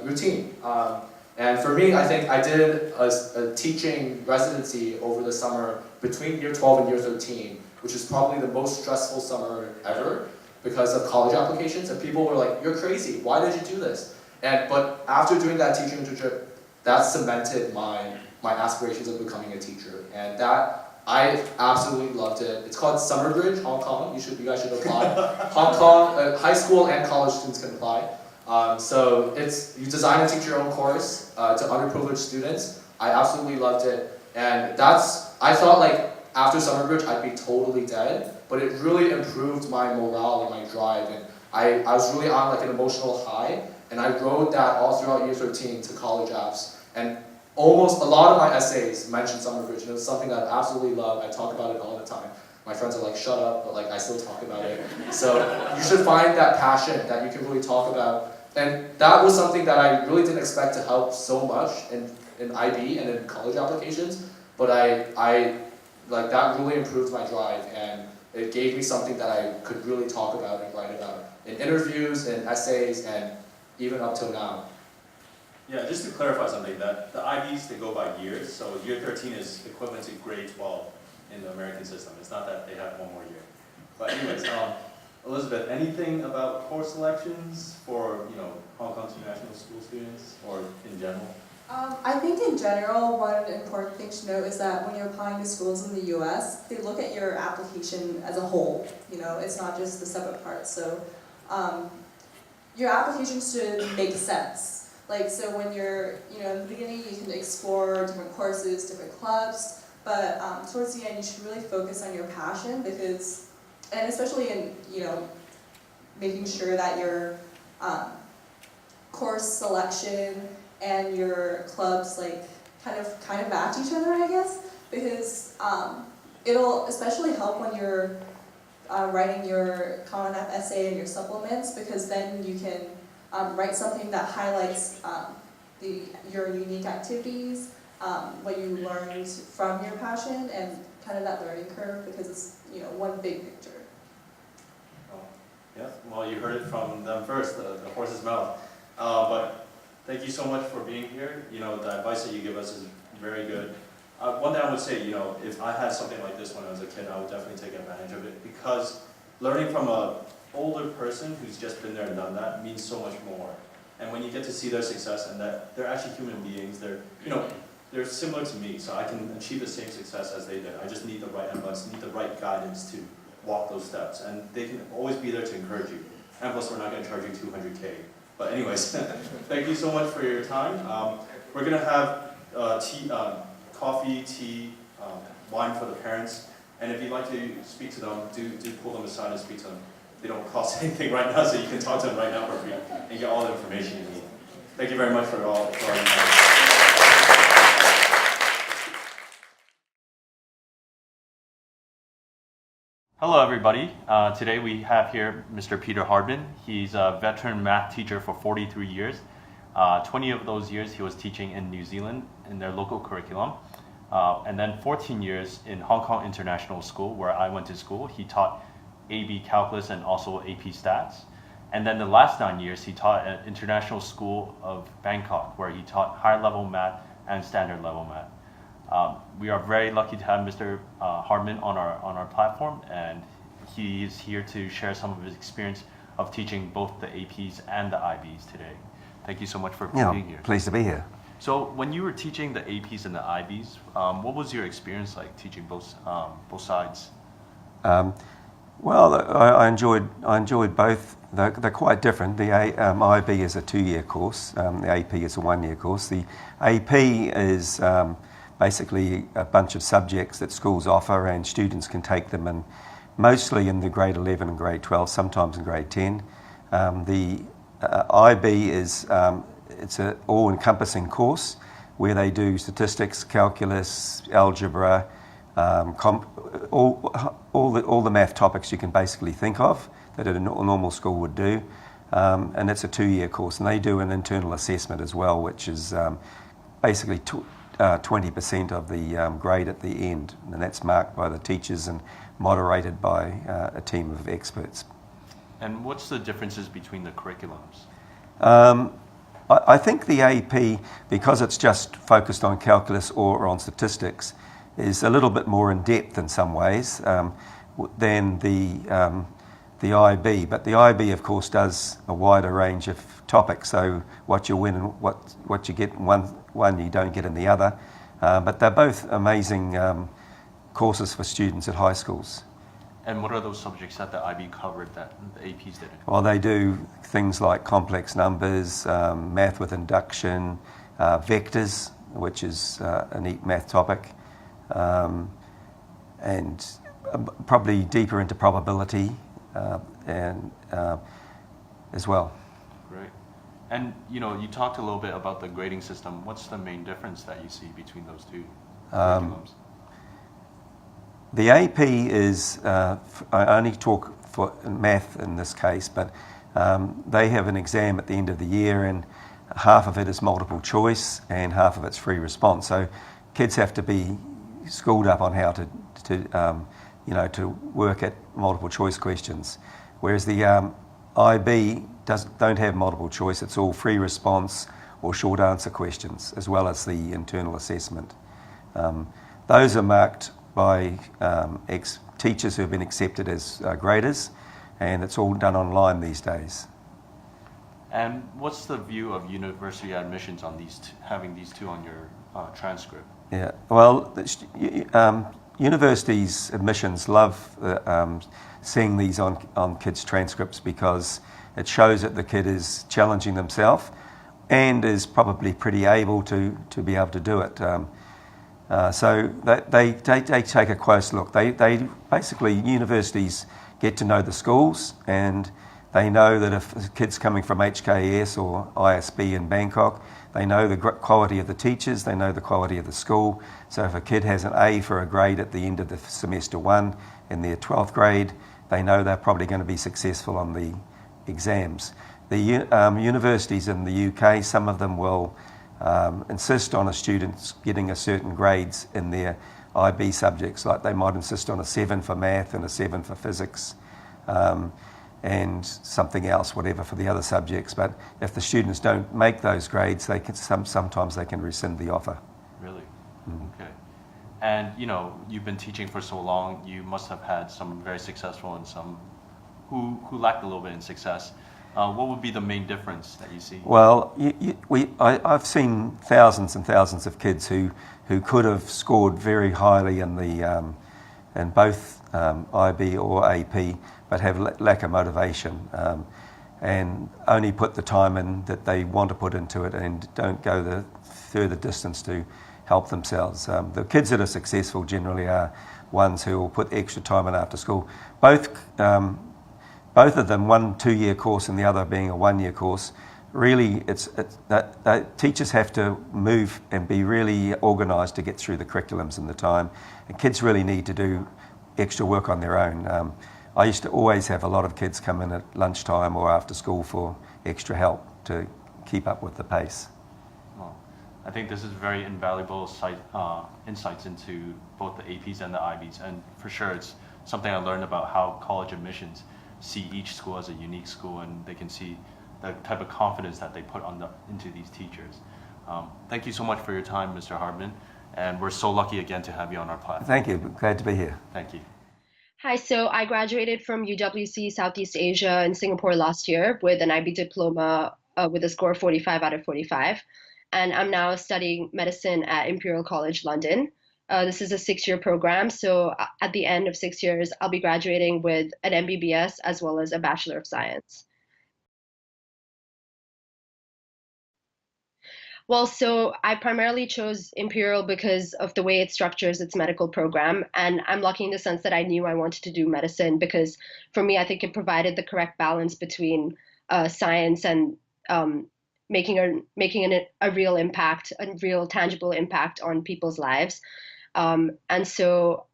routine. And for me, I think I did a teaching residency over the summer between year 12 and year 13, which is probably the most stressful summer ever because of college applications. And people were like, you're crazy. Why did you do this? But after doing that teaching internship, that cemented my aspirations of becoming a teacher. And that, I absolutely loved it. It's called Summer Bridge, Hong Kong. You guys should apply. Hong Kong, high school and college students can apply. So you design and teach your own course to underprivileged students. I absolutely loved it. And I thought like after Summer Bridge I'd be totally dead, but it really improved my morale and my drive. And I was really on like an emotional high. And I rode that all throughout year 13 to college apps. And almost a lot of my essays mentioned Summer Bridge, and it was something that I absolutely love. I talk about it all the time. My friends are like, shut up, but like I still talk about it. So you should find that passion that you can really talk about. And that was something that I really didn't expect to help so much in IB and in college applications, but I like that really improved my drive, and it gave me something that I could really talk about and write about in interviews, in essays, and even up till now. Yeah, just to clarify something, that the IBs, they go by years, so year 13 is equivalent to grade 12 in the American system. It's not that they have one more year. But anyways, Elizabeth, anything about course selections for, Hong Kong International School students, or in general? I think in general, one important thing to note is that when you're applying to schools in the US, they look at your application as a whole. You know, it's not just the separate parts. So your application should make sense. Like, so when you're, you know, in the beginning, you can explore different courses, different clubs, but towards the end, you should really focus on your passion because, and especially in, you know, making sure that your course selection and your clubs like kind of match each other, I guess, because it'll especially help when you're writing your Common App essay and your supplements, because then you can write something that highlights your unique activities, what you learned from your passion, and kind of that learning curve, because it's, you know, one big picture. Yeah, well, you heard it from them first, the horse's mouth. But thank you so much for being here. You know, the advice that you give us is very good. One thing I would say, you know, if I had something like this when I was a kid, I would definitely take advantage of it, because learning from an older person who's just been there and done that means so much more. And when you get to see their success and that they're actually human beings, they're similar to me, so I can achieve the same success as they did. I just need the right advice, need the right guidance to walk those steps, and they can always be there to encourage you. And plus, we're not going to charge you $200K. But anyways, thank you so much for your time. We're going to have coffee, tea, wine for the parents. And if you'd like to speak to them, do pull them aside and speak to them. They don't cost anything right now, so you can talk to them right now for free and get all the information you need. Thank you very much for all your time. Hello everybody. Today we have here Mr. Peter Hardman. He's a veteran math teacher for 43 years. 20 of those years he was teaching in New Zealand in their local curriculum. And then 14 years in Hong Kong International School, where I went to school. He taught AB Calculus and also AP Stats. And then the last 9 years he taught at International School of Bangkok, where he taught higher level math and standard level math. We are very lucky to have Mr. Hardman on our platform, and he is here to share some of his experience of teaching both the APs and the IBs today. Thank you so much for being here. Pleased to be here. So when you were teaching the APs and the IBs, what was your experience like teaching both sides? Well, I enjoyed both. They're quite different. The IB is a 2-year course. The AP is a 1-year course. The AP is basically a bunch of subjects that schools offer, and students can take them, and mostly in the grade 11 and grade 12, sometimes in grade 10. The IB is it's an all-encompassing course where they do statistics, calculus, algebra, all the math topics you can basically think of that a normal school would do, and it's a 2-year course, and they do an internal assessment as well, which is basically 20% of the grade at the end, and that's marked by the teachers and moderated by a team of experts. And what's the differences between the curriculums? I think the AP, because it's just focused on calculus or on statistics, is a little bit more in depth in some ways than the IB. But the IB, of course, does a wider range of topics. So what you win and what you get in one you don't get in the other. But they're both amazing courses for students at high schools. And what are those subjects that the IB covered that the APs didn't? Well, they do things like complex numbers, math with induction, vectors, which is a neat math topic, and probably deeper into probability and as well. Great. And you talked a little bit about the grading system. What's the main difference that you see between those two curriculums? The AP is, I only talk for math in this case, but they have an exam at the end of the year, and half of it is multiple choice and half of it's free response. So kids have to be schooled up on how to work at multiple choice questions. Whereas the IB don't have multiple choice, it's all free response or short answer questions, as well as the internal assessment. Those are marked by teachers who have been accepted as graders, and it's all done online these days. And what's the view of university admissions on having these two on your transcript? Yeah, well, universities admissions love seeing these on kids' transcripts because it shows that the kid is challenging themselves and is probably pretty able to be able to do it. So they take a close look. They basically, universities get to know the schools, and they know that if a kid's coming from HKS or ISB in Bangkok, they know the quality of the teachers, they know the quality of the school. So if a kid has an A for a grade at the end of the semester 1 in their 12th grade, they know they're probably going to be successful on the exams. The universities in the UK, some of them will insist on a student getting a certain grades in their IB subjects, like they might insist on a 7 for math and a 7 for physics, and something else, whatever, for the other subjects. But if the students don't make those grades, they can sometimes they can rescind the offer. Really? Okay. And you've been teaching for so long, you must have had some very successful and some who lacked a little bit in success. What would be the main difference that you see? Well, I've seen thousands and thousands of kids who could have scored very highly in the in both IB or AP, but have lack of motivation and only put the time in that they want to put into it and don't go the further distance to help themselves. The kids that are successful generally are ones who will put extra time in after school. Both of them, one 2-year course and the other being a 1-year course, really it's that teachers have to move and be really organised to get through the curriculums in the time. And kids really need to do extra work on their own. I used to always have a lot of kids come in at lunchtime or after school for extra help to keep up with the pace. Well, I think this is very invaluable insights into both the APs and the IBs, and for sure it's something I learned about how college admissions see each school as a unique school, and they can see the type of confidence that they put into these teachers. Thank you so much for your time, Mr. Hardman, and we're so lucky again to have you on our platform. Thank you. Glad to be here. Thank you. Hi, so I graduated from UWC Southeast Asia in Singapore last year with an IB diploma with a score of 45 out of 45. And I'm now studying medicine at Imperial College London. This is a 6-year program, so at the end of 6 years, I'll be graduating with an MBBS as well as a Bachelor of Science. Well, so I primarily chose Imperial because of the way it structures its medical program. And I'm lucky in the sense that I knew I wanted to do medicine because for me, I think it provided the correct balance between science and making a real impact, a real tangible impact on people's lives. So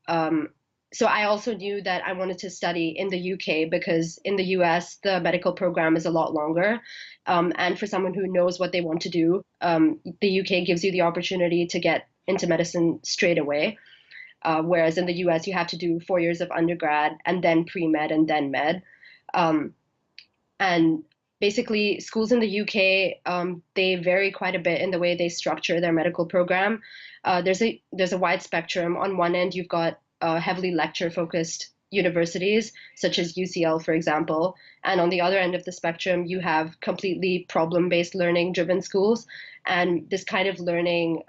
I also knew that I wanted to study in the UK because in the US, the medical program is a lot longer. And for someone who knows what they want to do, the UK gives you the opportunity to get into medicine straight away. Whereas in the US, you have to do 4 years of undergrad and then pre-med and then med. And basically, schools in the UK, they vary quite a bit in the way they structure their medical program. There's a wide spectrum. On one end, you've got heavily lecture-focused universities, such as UCL, for example. And on the other end of the spectrum, you have completely problem-based learning-driven schools. And this kind of learning,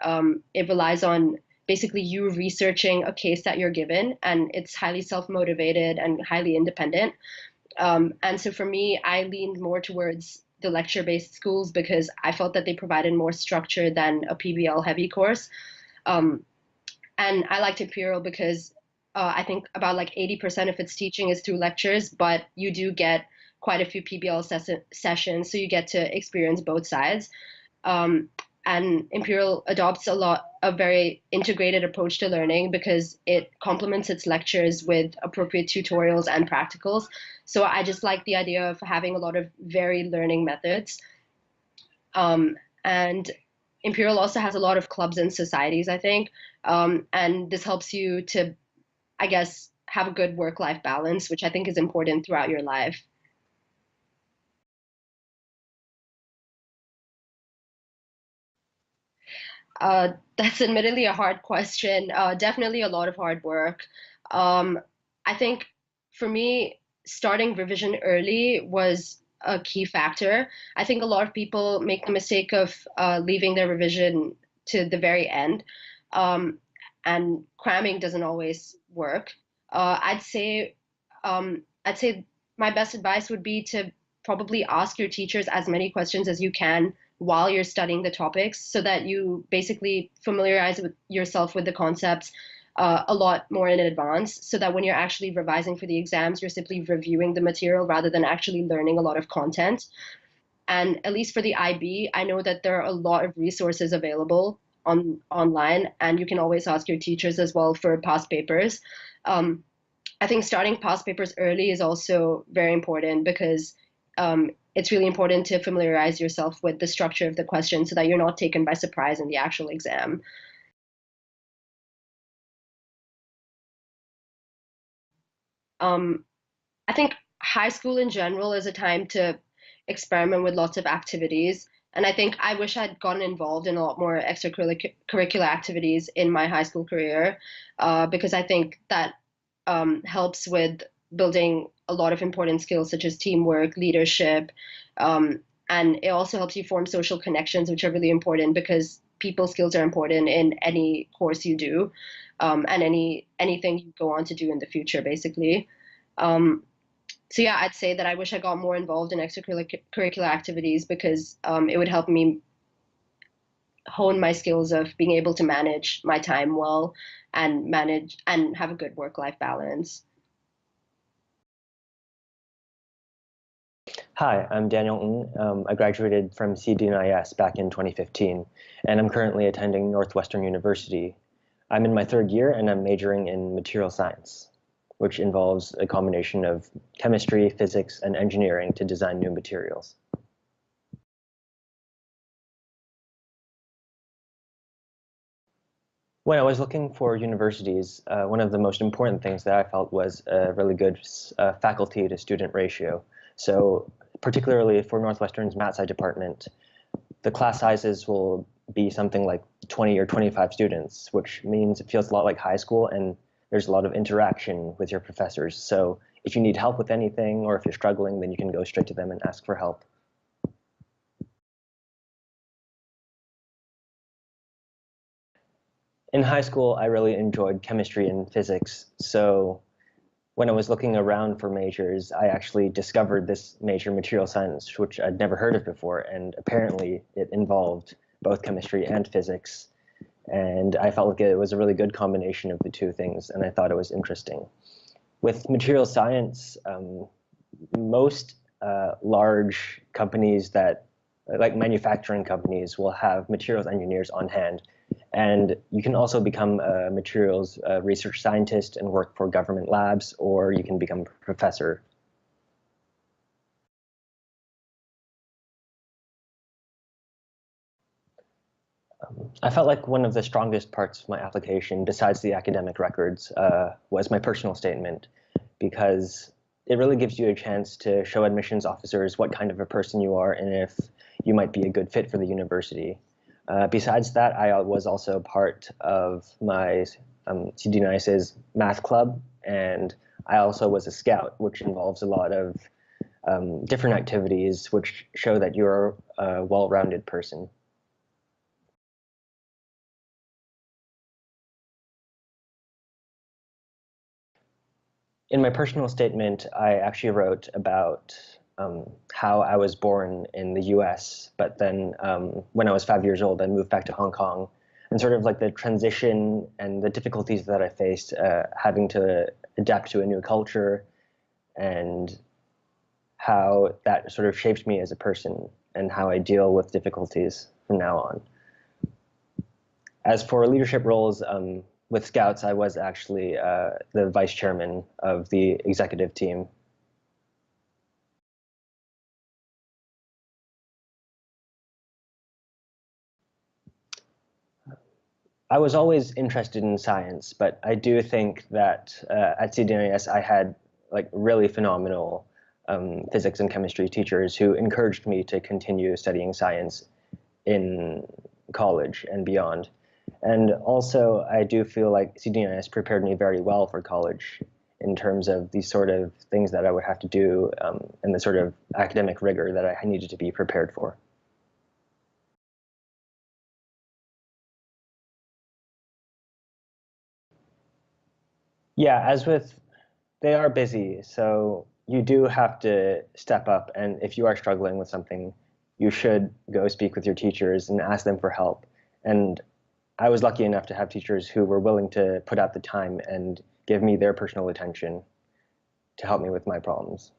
it relies on basically you researching a case that you're given, and it's highly self-motivated and highly independent. And so for me, I leaned more towards the lecture-based schools because I felt that they provided more structure than a PBL-heavy course. And I liked Imperial because I think about like 80% of its teaching is through lectures, but you do get quite a few PBL sessions, so you get to experience both sides. And Imperial adopts a very integrated approach to learning because it complements its lectures with appropriate tutorials and practicals. So I just like the idea of having a lot of varied learning methods. And Imperial also has a lot of clubs and societies, I think. And this helps you to, I guess, have a good work-life balance, which I think is important throughout your life. That's admittedly a hard question. Definitely a lot of hard work. I think for me, starting revision early was a key factor. I think a lot of people make the mistake of leaving their revision to the very end, and cramming doesn't always work. I'd say my best advice would be to probably ask your teachers as many questions as you can while you're studying the topics, so that you basically familiarize yourself with the concepts a lot more in advance, so that when you're actually revising for the exams, you're simply reviewing the material rather than actually learning a lot of content. And at least for the IB, I know that there are a lot of resources available online, and you can always ask your teachers as well for past papers. I think starting past papers early is also very important, because it's really important to familiarize yourself with the structure of the question so that you're not taken by surprise in the actual exam. I think high school in general is a time to experiment with lots of activities. And I think I wish I'd gotten involved in a lot more extracurricular activities in my high school career, because I think that helps with building a lot of important skills such as teamwork, leadership, and it also helps you form social connections, which are really important because people skills are important in any course you do, and anything you go on to do in the future, basically. So yeah, I'd say that I wish I got more involved in extracurricular activities, because it would help me hone my skills of being able to manage my time well and manage and have a good work-life balance. Hi, I'm Daniel Ng. I graduated from CDNIS back in 2015, and I'm currently attending Northwestern University. I'm in my third year, and I'm majoring in material science, which involves a combination of chemistry, physics, and engineering to design new materials. When I was looking for universities, one of the most important things that I felt was a really good faculty to student ratio. So particularly for Northwestern's Math Sci department, the class sizes will be something like 20 or 25 students, which means it feels a lot like high school, and there's a lot of interaction with your professors. So if you need help with anything, or if you're struggling, then you can go straight to them and ask for help. In high school, I really enjoyed chemistry and physics. So when I was looking around for majors, I actually discovered this major, material science, which I'd never heard of before. And apparently it involved both chemistry and physics. And I felt like it was a really good combination of the two things, and I thought it was interesting. With material science, most large companies like manufacturing companies, will have materials engineers on hand. And you can also become a materials research scientist and work for government labs, or you can become a professor. I felt like one of the strongest parts of my application, besides the academic records, was my personal statement, because it really gives you a chance to show admissions officers what kind of a person you are and if you might be a good fit for the university. Besides that, I was also part of my CDNIS's math club, and I also was a scout, which involves a lot of different activities which show that you're a well-rounded person. In my personal statement, I actually wrote about how I was born in the US, but then when I was 5 years old, I moved back to Hong Kong, and sort of like the transition and the difficulties that I faced having to adapt to a new culture, and how that sort of shaped me as a person and how I deal with difficulties from now on. As for leadership roles, with Scouts, I was actually the vice chairman of the executive team. I was always interested in science, but I do think that at CDNIS I had like really phenomenal physics and chemistry teachers who encouraged me to continue studying science in college and beyond. And also, I do feel like CDNIS prepared me very well for college. in terms of these sort of things that I would have to do and the sort of academic rigor that I needed to be prepared for. Yeah, they are busy, so you do have to step up, and if you are struggling with something, you should go speak with your teachers and ask them for help. And I was lucky enough to have teachers who were willing to put out the time and give me their personal attention to help me with my problems.